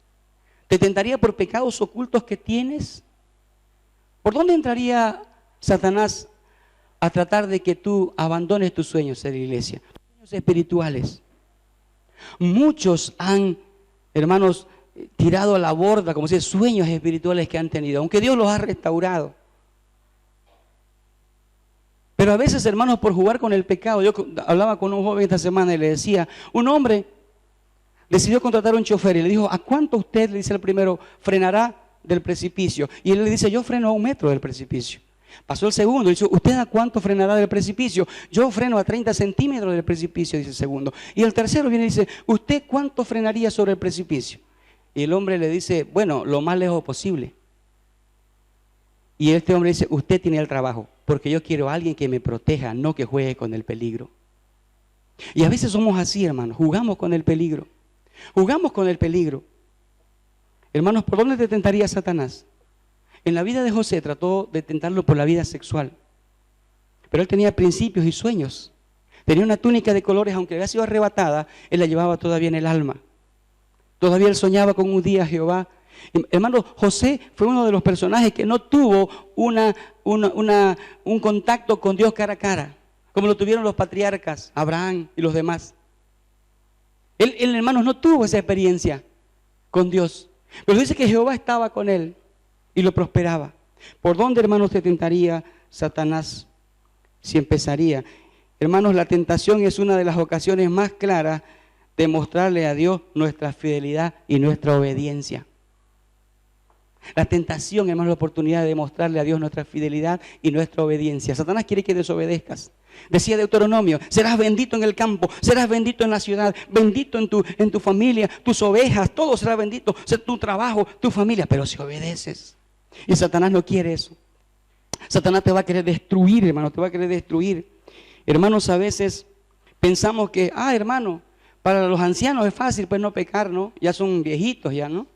¿Te tentaría por pecados ocultos que tienes? ¿Por dónde entraría Satanás a tratar de que tú abandones tus sueños en la iglesia? Sueños espirituales. Muchos han, hermanos, tirado a la borda, como si sueños espirituales que han tenido, aunque Dios los ha restaurado. Pero a veces, hermanos, por jugar con el pecado, yo hablaba con un joven esta semana y le decía, un hombre decidió contratar a un chofer y le dijo, ¿a cuánto usted, le dice el primero, frenará del precipicio? Y él le dice, yo freno a 1 metro del precipicio. Pasó el segundo y dice, ¿usted a cuánto frenará del precipicio? Yo freno a 30 centímetros del precipicio, dice el segundo. Y el tercero viene y dice, ¿usted cuánto frenaría sobre el precipicio? Y el hombre le dice, bueno, lo más lejos posible. Y este hombre dice, usted tiene el trabajo, porque yo quiero a alguien que me proteja, no que juegue con el peligro. Y a veces somos así, hermanos, jugamos con el peligro. Jugamos con el peligro. Hermanos, ¿por dónde te tentaría Satanás? En la vida de José trató de tentarlo por la vida sexual. Pero él tenía principios y sueños. Tenía una túnica de colores, aunque había sido arrebatada, él la llevaba todavía en el alma. Todavía él soñaba con un día a Jehová. Hermano, José fue uno de los personajes que no tuvo un contacto con Dios cara a cara, como lo tuvieron los patriarcas, Abraham y los demás. Él, hermanos, no tuvo esa experiencia con Dios. Pero dice que Jehová estaba con él y lo prosperaba. ¿Por dónde, hermanos, te tentaría Satanás si empezaría? Hermanos, la tentación es una de las ocasiones más claras de mostrarle a Dios nuestra fidelidad y nuestra obediencia. La tentación, hermanos, es la oportunidad de mostrarle a Dios nuestra fidelidad y nuestra obediencia. Satanás quiere que desobedezcas. Decía Deuteronomio, serás bendito en el campo, serás bendito en la ciudad, bendito en tu familia, tus ovejas, todo será bendito, tu trabajo, tu familia, pero si obedeces. Y Satanás no quiere eso. Satanás te va a querer destruir, hermano, te va a querer destruir. Hermanos, a veces pensamos que, hermano, para los ancianos es fácil pues no pecar, ¿no? Ya son viejitos ya, ¿no?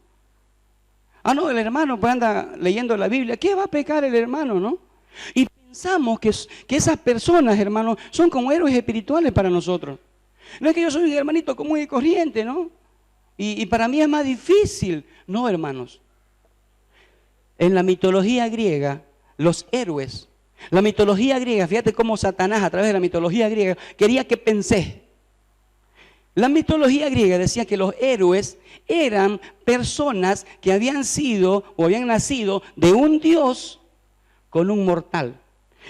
No, el hermano pues anda leyendo la Biblia, ¿qué va a pecar el hermano, no? Y pensamos que esas personas, hermanos, son como héroes espirituales para nosotros. No es que yo soy un hermanito común y corriente, ¿no? Y para mí es más difícil. No, hermanos. En la mitología griega, los héroes, la mitología griega, fíjate cómo Satanás a través de la mitología griega quería que pensé. La mitología griega decía que los héroes eran personas que habían sido o habían nacido de un dios con un mortal.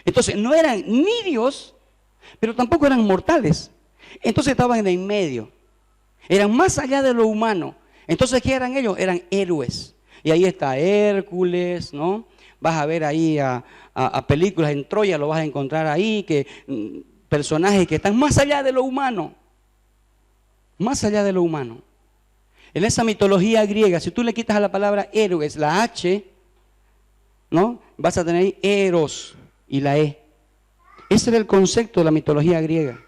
Entonces no eran ni Dios, pero tampoco eran mortales. Entonces estaban en medio. Eran más allá de lo humano. Entonces, ¿qué eran ellos? Eran héroes. Y ahí está Hércules, ¿no? Vas a ver ahí a películas en Troya, lo vas a encontrar ahí, personajes que están más allá de lo humano. Más allá de lo humano. En esa mitología griega, si tú le quitas a la palabra héroes la H, ¿no? Vas a tener ahí eros y la E. Ese era el concepto de la mitología griega,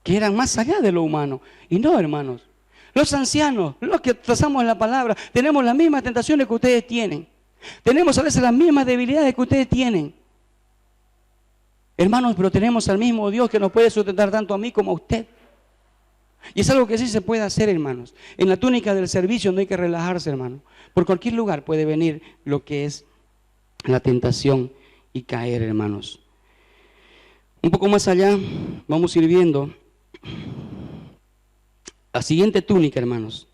que eran más allá de lo humano. Y no, hermanos, los ancianos, los que trazamos la palabra, tenemos las mismas tentaciones que ustedes tienen. Tenemos a veces las mismas debilidades que ustedes tienen. Hermanos, pero tenemos al mismo Dios que nos puede sustentar tanto a mí como a usted. Y es algo que sí se puede hacer, hermanos. En la túnica del servicio no hay que relajarse, hermano. Por cualquier lugar puede venir lo que es la tentación y caer, hermanos. Un poco más allá, vamos a ir viendo la siguiente túnica, hermanos.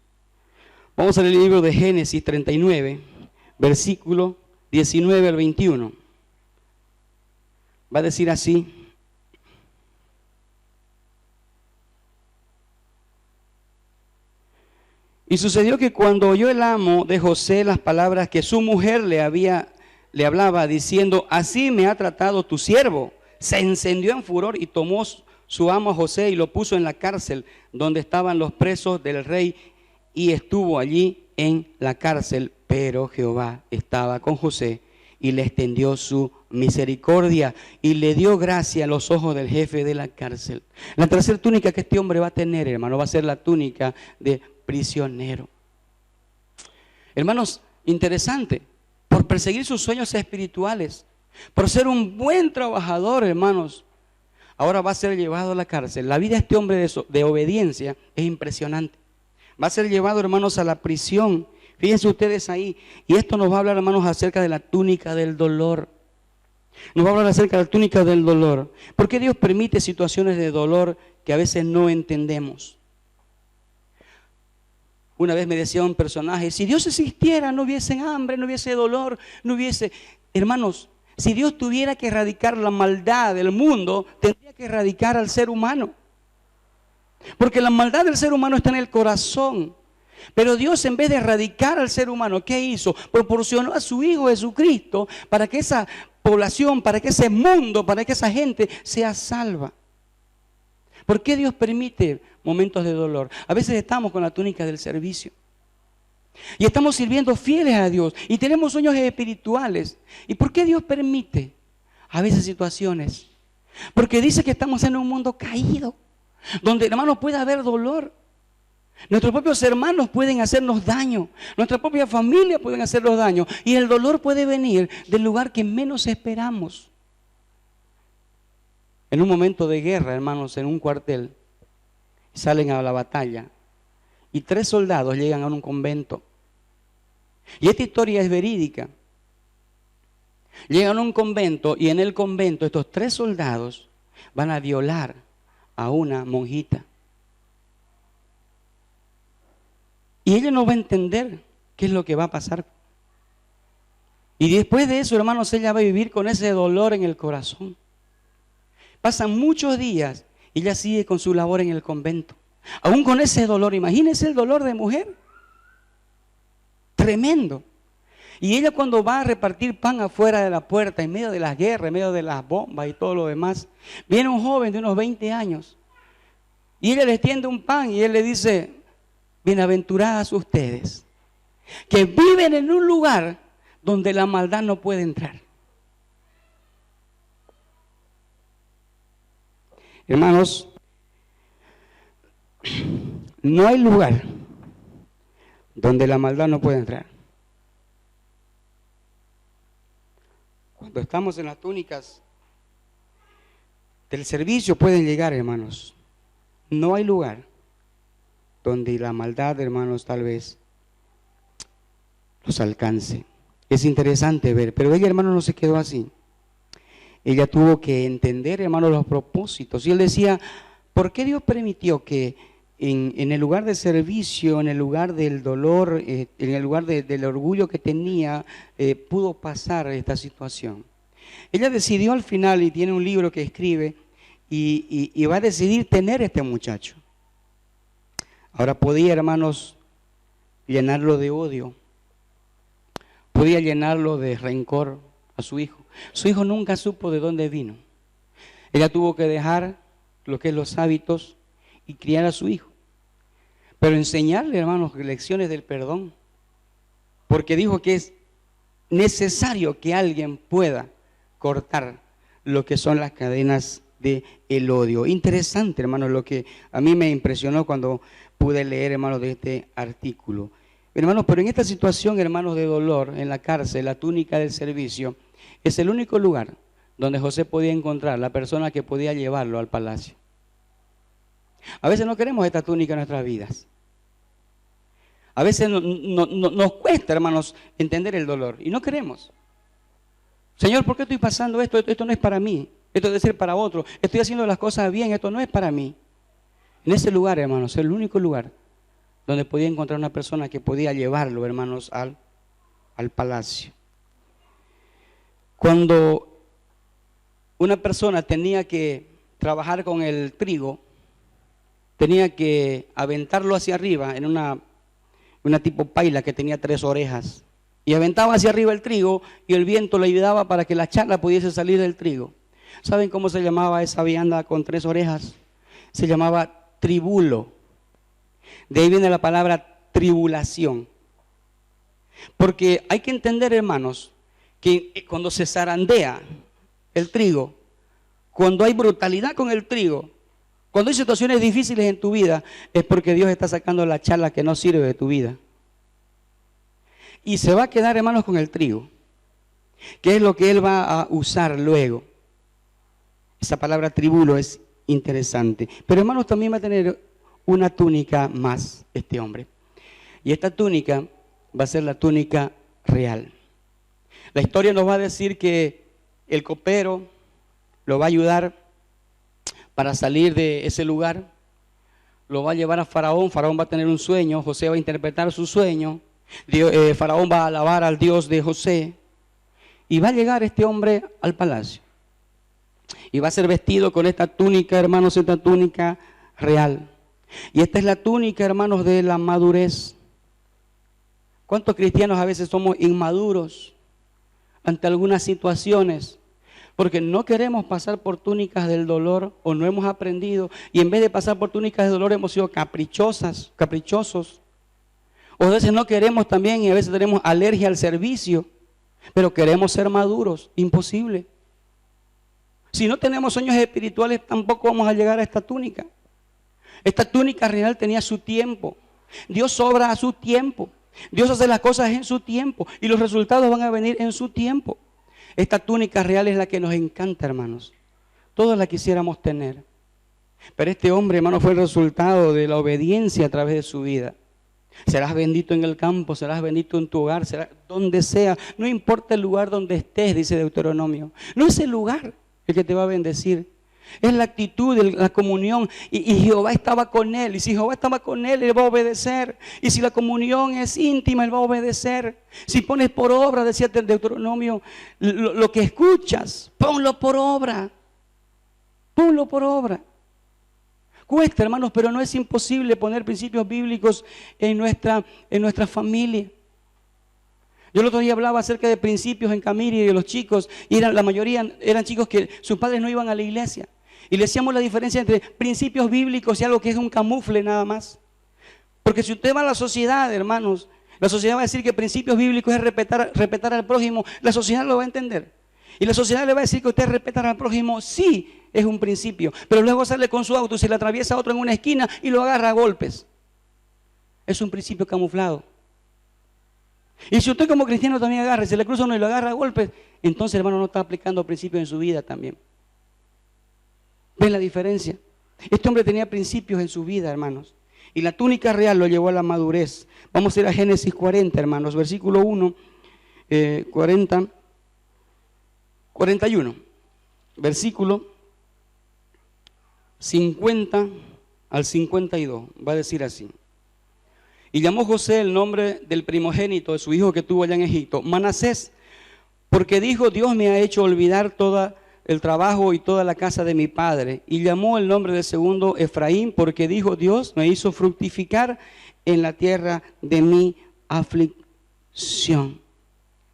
Vamos al libro de Génesis 39, versículo 19 al 21. Va a decir así. Y sucedió que cuando oyó el amo de José las palabras que su mujer le hablaba, diciendo, así me ha tratado tu siervo, se encendió en furor y tomó su amo a José y lo puso en la cárcel donde estaban los presos del rey y estuvo allí en la cárcel. Pero Jehová estaba con José y le extendió su misericordia y le dio gracia a los ojos del jefe de la cárcel. La tercera túnica que este hombre va a tener, hermano, va a ser la túnica de prisionero. Hermanos, interesante, por perseguir sus sueños espirituales, por ser un buen trabajador, hermanos, ahora va a ser llevado a la cárcel. La vida de este hombre de obediencia es impresionante. Va a ser llevado, hermanos, a la prisión. Fíjense ustedes ahí, y esto nos va a hablar, hermanos, acerca de la túnica del dolor. Nos va a hablar acerca de la túnica del dolor. ¿Por qué Dios permite situaciones de dolor que a veces no entendemos? Una vez me decía un personaje, si Dios existiera, no hubiese hambre, no hubiese dolor, no hubiese... Hermanos, si Dios tuviera que erradicar la maldad del mundo, tendría que erradicar al ser humano. Porque la maldad del ser humano está en el corazón. Pero Dios, en vez de erradicar al ser humano, ¿qué hizo? Proporcionó a su Hijo Jesucristo para que esa población, para que ese mundo, para que esa gente sea salva. ¿Por qué Dios permite momentos de dolor? A veces estamos con la túnica del servicio. Y estamos sirviendo fieles a Dios. Y tenemos sueños espirituales. ¿Y por qué Dios permite a veces situaciones? Porque dice que estamos en un mundo caído, donde, hermanos, puede haber dolor. Nuestros propios hermanos pueden hacernos daño. Nuestra propia familia pueden hacernos daño. Y el dolor puede venir del lugar que menos esperamos. En un momento de guerra, hermanos, en un cuartel, salen a la batalla y 3 soldados llegan a un convento. Y esta historia es verídica. Llegan a un convento y en el convento estos 3 soldados van a violar a una monjita. Y ella no va a entender qué es lo que va a pasar. Y después de eso, hermanos, ella va a vivir con ese dolor en el corazón. Pasan muchos días y ella sigue con su labor en el convento. Aún con ese dolor, imagínense el dolor de mujer. Tremendo. Y ella cuando va a repartir pan afuera de la puerta, en medio de las guerras, en medio de las bombas y todo lo demás, viene un joven de unos 20 años. Y ella le extiende un pan y él le dice: bienaventuradas ustedes, que viven en un lugar donde la maldad no puede entrar. Hermanos, no hay lugar donde la maldad no puede entrar. Cuando estamos en las túnicas del servicio pueden llegar, hermanos. No hay lugar donde la maldad, hermanos, tal vez los alcance. Es interesante ver, pero ella, hermano, no se quedó así. Ella tuvo que entender, hermano, los propósitos. Y él decía: ¿por qué Dios permitió que en el lugar de servicio, en el lugar del dolor, en el lugar del orgullo que tenía, pudo pasar esta situación? Ella decidió al final, y tiene un libro que escribe, y va a decidir tener este muchacho. Ahora podía, hermanos, llenarlo de odio, podía llenarlo de rencor a su hijo. Su hijo nunca supo de dónde vino. Ella tuvo que dejar lo que es los hábitos y criar a su hijo. Pero enseñarle, hermanos, lecciones del perdón. Porque dijo que es necesario que alguien pueda cortar lo que son las cadenas del odio. Interesante, hermanos, lo que a mí me impresionó cuando pude leer, hermanos, de este artículo. Hermanos, pero en esta situación, hermanos, de dolor, en la cárcel, la túnica del servicio, es el único lugar donde José podía encontrar la persona que podía llevarlo al palacio. A veces no queremos esta túnica en nuestras vidas. A veces nos cuesta, hermanos, entender el dolor y no queremos. Señor, ¿por qué estoy pasando esto? Esto no es para mí. Esto debe ser para otro. Estoy haciendo las cosas bien. Esto no es para mí. En ese lugar, hermanos, el único lugar donde podía encontrar una persona que podía llevarlo, hermanos, al palacio. Cuando una persona tenía que trabajar con el trigo, tenía que aventarlo hacia arriba en una tipo paila que tenía 3 orejas. Y aventaba hacia arriba el trigo y el viento le ayudaba para que la charla pudiese salir del trigo. ¿Saben cómo se llamaba esa vianda con 3 orejas? Se llamaba tribulo. De ahí viene la palabra tribulación. Porque hay que entender, hermanos, que cuando se zarandea el trigo, cuando hay brutalidad con el trigo, cuando hay situaciones difíciles en tu vida, es porque Dios está sacando la charla que no sirve de tu vida. Y se va a quedar, hermanos, con el trigo, que es lo que Él va a usar luego. Esa palabra tribulo es interesante. Pero, hermanos, también va a tener una túnica más este hombre. Y esta túnica va a ser la túnica real. La historia nos va a decir que el copero lo va a ayudar para salir de ese lugar. Lo va a llevar a Faraón. Faraón va a tener un sueño. José va a interpretar su sueño. Faraón va a alabar al Dios de José. Y va a llegar este hombre al palacio. Y va a ser vestido con esta túnica, hermanos, esta túnica real. Y esta es la túnica, hermanos, de la madurez. ¿Cuántos cristianos a veces somos inmaduros ante algunas situaciones? Porque no queremos pasar por túnicas del dolor o no hemos aprendido. Y en vez de pasar por túnicas de dolor hemos sido caprichosos. O a veces no queremos también y a veces tenemos alergia al servicio, pero queremos ser maduros. Imposible. Si no tenemos sueños espirituales, tampoco vamos a llegar a esta túnica. Esta túnica real tenía su tiempo. Dios obra a su tiempo. Dios hace las cosas en su tiempo y los resultados van a venir en su tiempo. Esta túnica real es la que nos encanta, hermanos. Todos la quisiéramos tener. Pero este hombre, hermano, fue el resultado de la obediencia a través de su vida. Serás bendito en el campo, serás bendito en tu hogar, serás donde sea. No importa el lugar donde estés, dice Deuteronomio. No es el lugar el que te va a bendecir. Es la actitud, la comunión. Y Jehová estaba con él. Y si Jehová estaba con él, él va a obedecer. Y si la comunión es íntima, él va a obedecer. Si pones por obra, decía el Deuteronomio, lo que escuchas, ponlo por obra. Ponlo por obra. Cuesta, hermanos, pero no es imposible poner principios bíblicos en nuestra familia. Yo el otro día hablaba acerca de principios en Camiri y de los chicos, y la mayoría eran chicos que sus padres no iban a la iglesia. Y le decíamos la diferencia entre principios bíblicos y algo que es un camufle nada más. Porque si usted va a la sociedad, hermanos, la sociedad va a decir que principios bíblicos es respetar al prójimo, la sociedad lo va a entender. Y la sociedad le va a decir que usted respetar al prójimo, sí, es un principio. Pero luego sale con su auto y se le atraviesa a otro en una esquina y lo agarra a golpes. Es un principio camuflado. Y si usted como cristiano también agarra, se le cruza uno y lo agarra a golpes, entonces hermano no está aplicando principios en su vida también. ¿Ven la diferencia? Este hombre tenía principios en su vida, hermanos. Y la túnica real lo llevó a la madurez. Vamos a ir a Génesis 40, hermanos, versículo 1, 41. Versículo 50 al 52. Va a decir así. Y llamó José el nombre del primogénito de su hijo que tuvo allá en Egipto, Manasés, porque dijo, Dios me ha hecho olvidar todo el trabajo y toda la casa de mi padre. Y llamó el nombre del segundo Efraín, porque dijo, Dios me hizo fructificar en la tierra de mi aflicción.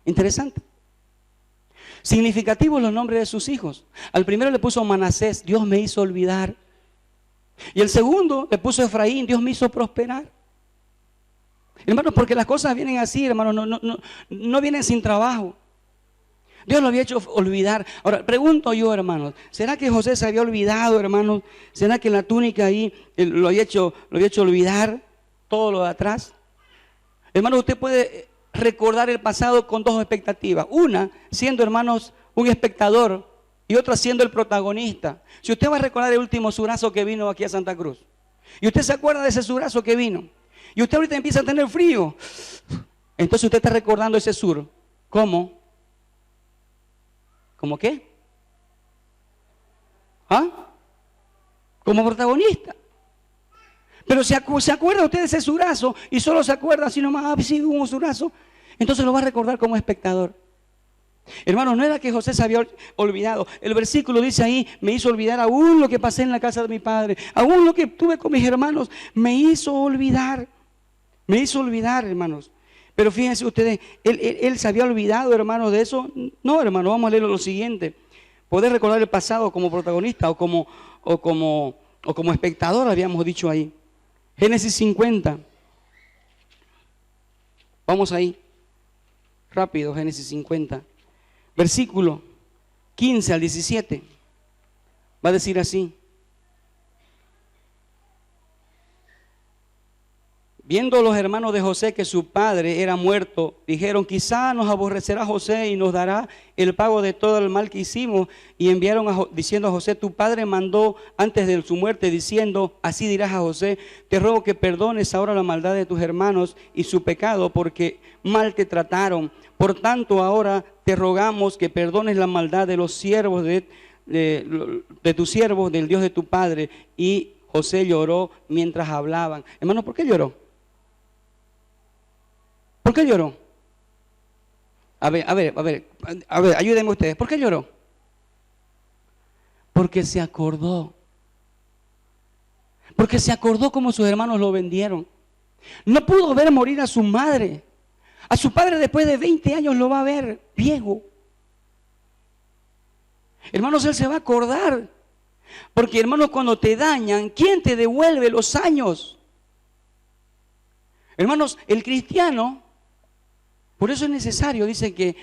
Interesante. Significativos los nombres de sus hijos. Al primero le puso Manasés, Dios me hizo olvidar. Y el segundo le puso Efraín, Dios me hizo prosperar. Hermanos, porque las cosas vienen así, hermanos, no vienen sin trabajo. Dios lo había hecho olvidar. Ahora, pregunto yo, hermanos, ¿será que José se había olvidado, hermanos? ¿Será que en la túnica ahí lo había hecho olvidar todo lo de atrás? Hermanos, usted puede recordar el pasado con dos expectativas. Una, siendo, hermanos, un espectador y otra siendo el protagonista. Si usted va a recordar el último surazo que vino aquí a Santa Cruz y usted se acuerda de ese surazo que vino y usted ahorita empieza a tener frío, entonces usted está recordando ese sur. ¿Cómo? ¿Cómo qué? ¿Ah? Como protagonista. Pero se acuerda usted de ese surazo y solo se acuerda así nomás, sí hubo un surazo, entonces lo va a recordar como espectador. Hermano, no era que José se había olvidado. El versículo dice ahí, me hizo olvidar aún lo que pasé en la casa de mi padre, aún lo que tuve con mis hermanos, me hizo olvidar. Me hizo olvidar, hermanos. Pero fíjense ustedes, él se había olvidado, hermanos, de eso. No, hermano, vamos a leer lo siguiente. Poder recordar el pasado como protagonista o como espectador, habíamos dicho ahí. Génesis 50. Vamos ahí. Rápido, Génesis 50. Versículo 15 al 17. Va a decir así. Viendo los hermanos de José que su padre era muerto, dijeron, quizá nos aborrecerá José y nos dará el pago de todo el mal que hicimos. Y enviaron diciendo a José, tu padre mandó antes de su muerte, diciendo, así dirás a José, te ruego que perdones ahora la maldad de tus hermanos y su pecado, porque mal te trataron. Por tanto, ahora te rogamos que perdones la maldad de los siervos de tus siervos, del Dios de tu padre. Y José lloró mientras hablaban. Hermanos, ¿por qué lloró? ¿Por qué lloró? A ver, ayúdenme ustedes. ¿Por qué lloró? Porque se acordó. Porque se acordó cómo sus hermanos lo vendieron. No pudo ver morir a su madre. A su padre después de 20 años lo va a ver viejo. Hermanos, él se va a acordar. Porque hermanos, cuando te dañan, ¿quién te devuelve los años? Hermanos, el cristiano, por eso es necesario, dice que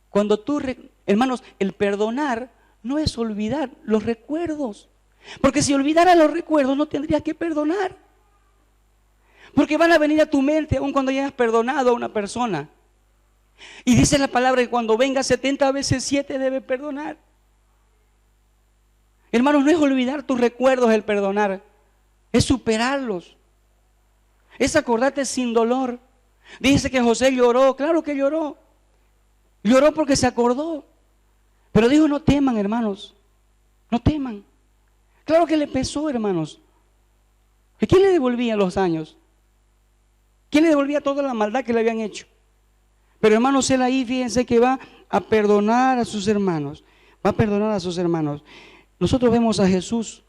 cuando tú, hermanos, el perdonar no es olvidar los recuerdos. Porque si olvidara los recuerdos no tendrías que perdonar. Porque van a venir a tu mente aun cuando hayas perdonado a una persona. Y dice la palabra que cuando venga 70 veces 7 debe perdonar. Hermanos, no es olvidar tus recuerdos el perdonar, es superarlos. Es acordarte sin dolor. Dice que José lloró, claro que lloró. Lloró porque se acordó. Pero dijo, no teman, hermanos, no teman. Claro que le pesó, hermanos. ¿Y quién le devolvía los años? ¿Quién le devolvía toda la maldad que le habían hecho? Pero hermanos, él ahí, fíjense que va a perdonar a sus hermanos. Va a perdonar a sus hermanos. Nosotros vemos a Jesús.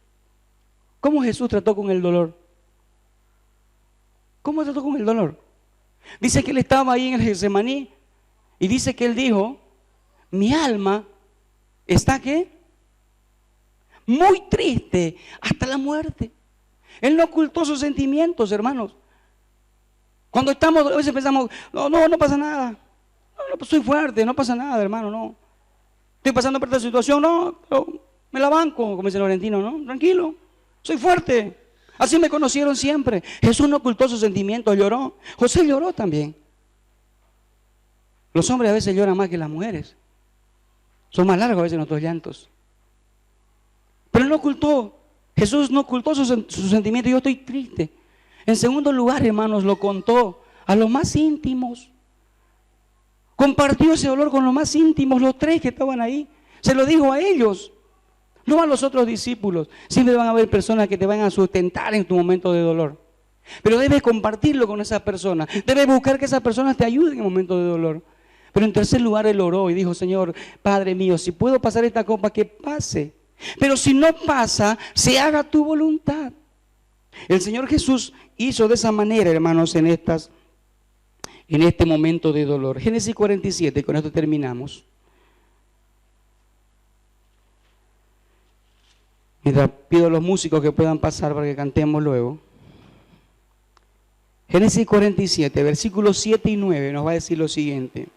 ¿Cómo Jesús trató con el dolor? ¿Cómo trató con el dolor? Dice que él estaba ahí en el Getsemaní y dice que él dijo, mi alma está, ¿qué? Muy triste hasta la muerte. Él no ocultó sus sentimientos, hermanos. Cuando estamos, a veces pensamos, no pasa nada. No, pues soy fuerte, no pasa nada, hermano, no. Estoy pasando por esta situación, no, pero me la banco, como dice Laurentino, ¿no? Tranquilo, soy fuerte. Así me conocieron siempre. Jesús no ocultó sus sentimientos, lloró. José lloró también. Los hombres a veces lloran más que las mujeres. Son más largos a veces nuestros llantos. Pero él no ocultó. Jesús no ocultó sus sentimientos. Yo estoy triste. En segundo lugar, hermanos, lo contó a los más íntimos. Compartió ese dolor con los más íntimos, los tres que estaban ahí. Se lo dijo a ellos. No a los otros discípulos. Siempre van a haber personas que te van a sustentar en tu momento de dolor. Pero debes compartirlo con esas personas. Debes buscar que esas personas te ayuden en el momento de dolor. Pero en tercer lugar, él oró y dijo, Señor, Padre mío, si puedo pasar esta copa, que pase. Pero si no pasa, se haga tu voluntad. El Señor Jesús hizo de esa manera, hermanos, en este momento de dolor. Génesis 47, con esto terminamos. Mientras pido a los músicos que puedan pasar para que cantemos luego. Génesis 47, versículos 7 y 9 nos va a decir lo siguiente.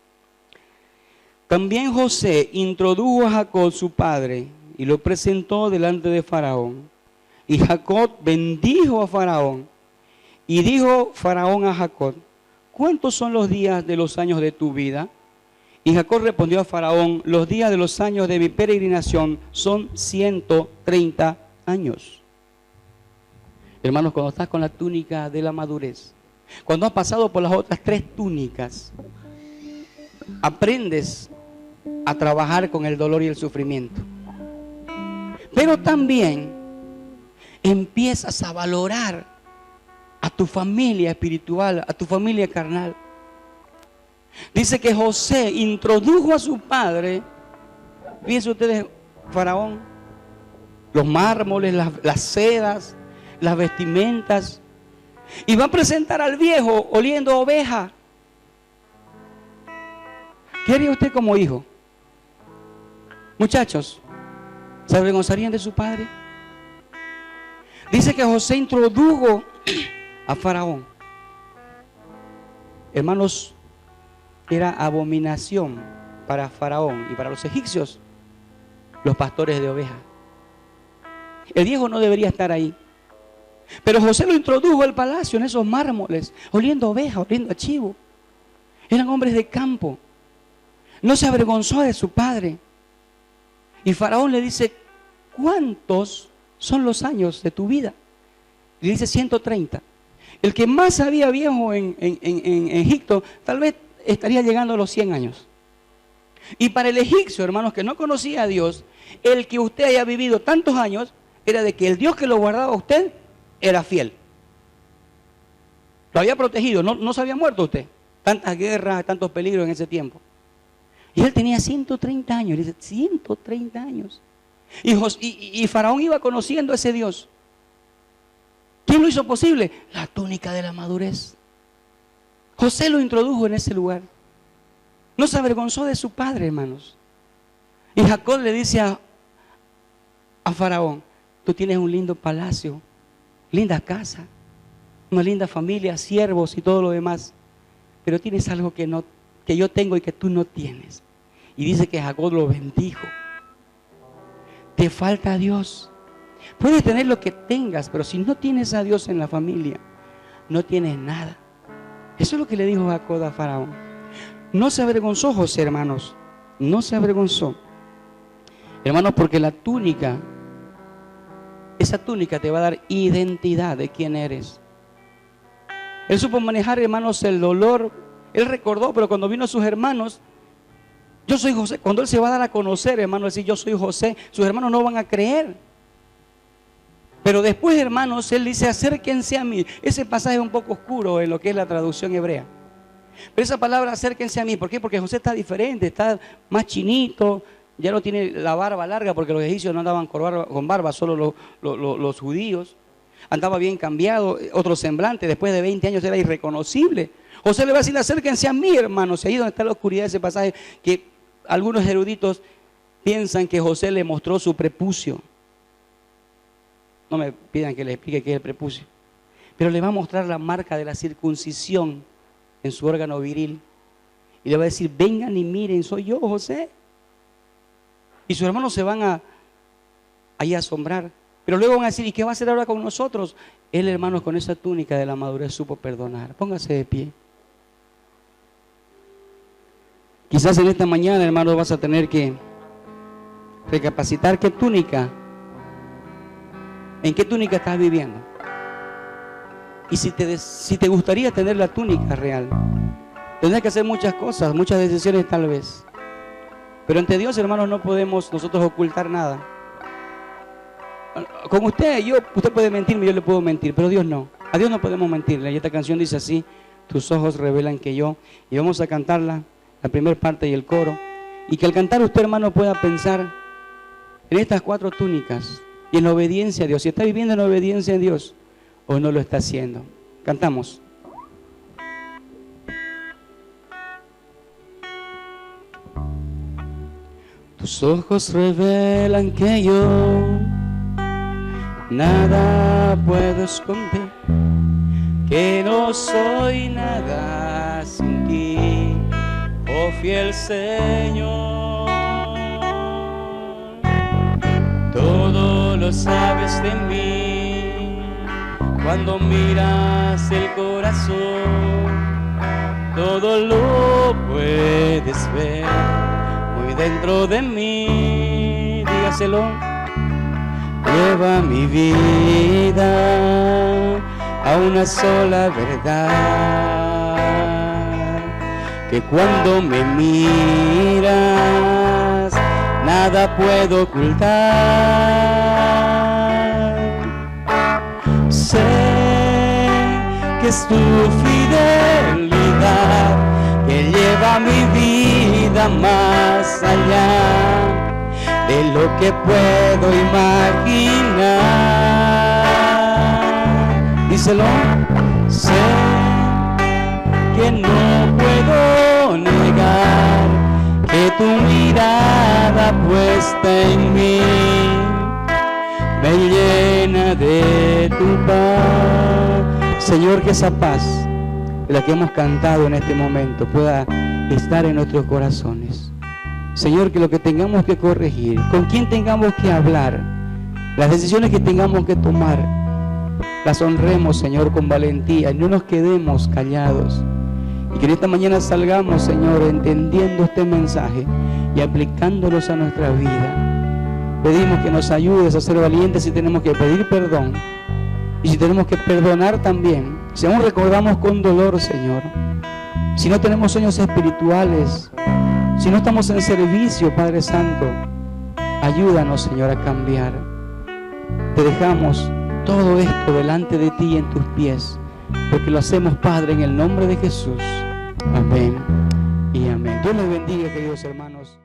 También José introdujo a Jacob su padre y lo presentó delante de Faraón. Y Jacob bendijo a Faraón. Y dijo Faraón a Jacob, ¿cuántos son los días de los años de tu vida? Y Jacob respondió a Faraón, los días de los años de mi peregrinación son 130 años. Hermanos, cuando estás con la túnica de la madurez, cuando has pasado por las otras 3 túnicas, aprendes a trabajar con el dolor y el sufrimiento. Pero también empiezas a valorar a tu familia espiritual, a tu familia carnal. Dice que José introdujo a su padre, fíjense ustedes, Faraón, los mármoles, las sedas, las vestimentas, y va a presentar al viejo oliendo oveja. ¿Qué haría usted como hijo? Muchachos, ¿se avergonzarían de su padre? Dice que José introdujo a Faraón. Hermanos, era abominación para Faraón y para los egipcios los pastores de ovejas. El viejo no debería estar ahí. Pero José lo introdujo al palacio en esos mármoles, oliendo oveja, oliendo a chivo. Eran hombres de campo. No se avergonzó de su padre. Y Faraón le dice, ¿cuántos son los años de tu vida? Y le dice 130. El que más sabía viejo en Egipto, tal vez estaría llegando a los 100 años. Y para el egipcio, hermanos, que no conocía a Dios, el que usted haya vivido tantos años, era de que el Dios que lo guardaba a usted era fiel. Lo había protegido, no se había muerto usted. Tantas guerras, tantos peligros en ese tiempo. Y él tenía 130 años, dice, 130 años. Y Faraón iba conociendo a ese Dios. ¿Quién lo hizo posible? La túnica de la madurez. José lo introdujo en ese lugar. No se avergonzó de su padre, hermanos. Y Jacob le dice a Faraón, tú tienes un lindo palacio, linda casa, una linda familia, siervos y todo lo demás, pero tienes algo que yo tengo y que tú no tienes. Y dice que Jacob lo bendijo. Te falta a Dios. Puedes tener lo que tengas, pero si no tienes a Dios en la familia, no tienes nada. Eso es lo que le dijo Jacob a Faraón. No se avergonzó José, hermanos. No se avergonzó. Hermanos, porque la túnica, esa túnica te va a dar identidad de quién eres. Él supo manejar, hermanos, el dolor. Él recordó, pero cuando vino a sus hermanos, yo soy José. Cuando él se va a dar a conocer, hermanos, decir yo soy José, sus hermanos no van a creer. Pero después, hermanos, él dice, acérquense a mí. Ese pasaje es un poco oscuro en lo que es la traducción hebrea. Pero esa palabra, acérquense a mí, ¿por qué? Porque José está diferente, está más chinito, ya no tiene la barba larga, porque los egipcios no andaban con barba, solo los judíos. Andaba bien cambiado, otro semblante, después de 20 años era irreconocible. José le va a decir, acérquense a mí, hermanos. Y ahí donde está la oscuridad de ese pasaje, que algunos eruditos piensan que José le mostró su prepucio. No me pidan que les explique qué es el prepucio. Pero le va a mostrar la marca de la circuncisión en su órgano viril. Y le va a decir, vengan y miren, soy yo, José. Y sus hermanos se van a asombrar. Pero luego van a decir, ¿y qué va a hacer ahora con nosotros? Él, hermanos, con esa túnica de la madurez supo perdonar. Póngase de pie. Quizás en esta mañana, hermanos, vas a tener que recapacitar qué túnica, en qué túnica estás viviendo. Y si te gustaría tener la túnica real, tendrás que hacer muchas cosas, muchas decisiones tal vez. Pero ante Dios, hermanos, no podemos nosotros ocultar nada. Con usted puede mentirme, yo le puedo mentir, pero Dios no. A Dios no podemos mentirle. Y esta canción dice así, tus ojos revelan que yo. Y vamos a cantarla, la primera parte y el coro. Y que al cantar usted, hermano, pueda pensar en estas 4 túnicas y en la obediencia a Dios. Si está viviendo en obediencia a Dios o no lo está haciendo. Cantamos. Tus ojos revelan que yo nada puedo esconder, que no soy nada sin ti, oh fiel Señor. Todo lo sabes de mí, cuando miras el corazón, todo lo puedes ver muy dentro de mí. Dígaselo. Lleva mi vida a una sola verdad, que cuando me miras nada puedo ocultar. Sé que es tu fidelidad que lleva mi vida más allá de lo que puedo imaginar. Díselo. Sé que no puedo negar que tu mirada puesta en mí me llena de tu paz. Señor, que esa paz de la que hemos cantado en este momento pueda estar en nuestros corazones. Señor, que lo que tengamos que corregir, con quién tengamos que hablar, las decisiones que tengamos que tomar, las honremos, Señor, con valentía y no nos quedemos callados. Y que en esta mañana salgamos, Señor, entendiendo este mensaje y aplicándolos a nuestra vida. Pedimos que nos ayudes a ser valientes si tenemos que pedir perdón y si tenemos que perdonar también. Si aún recordamos con dolor, Señor, si no tenemos sueños espirituales, si no estamos en servicio, Padre Santo, ayúdanos, Señor, a cambiar. Te dejamos todo esto delante de ti en tus pies, porque lo hacemos, Padre, en el nombre de Jesús. Amén y amén. Dios les bendiga, queridos hermanos.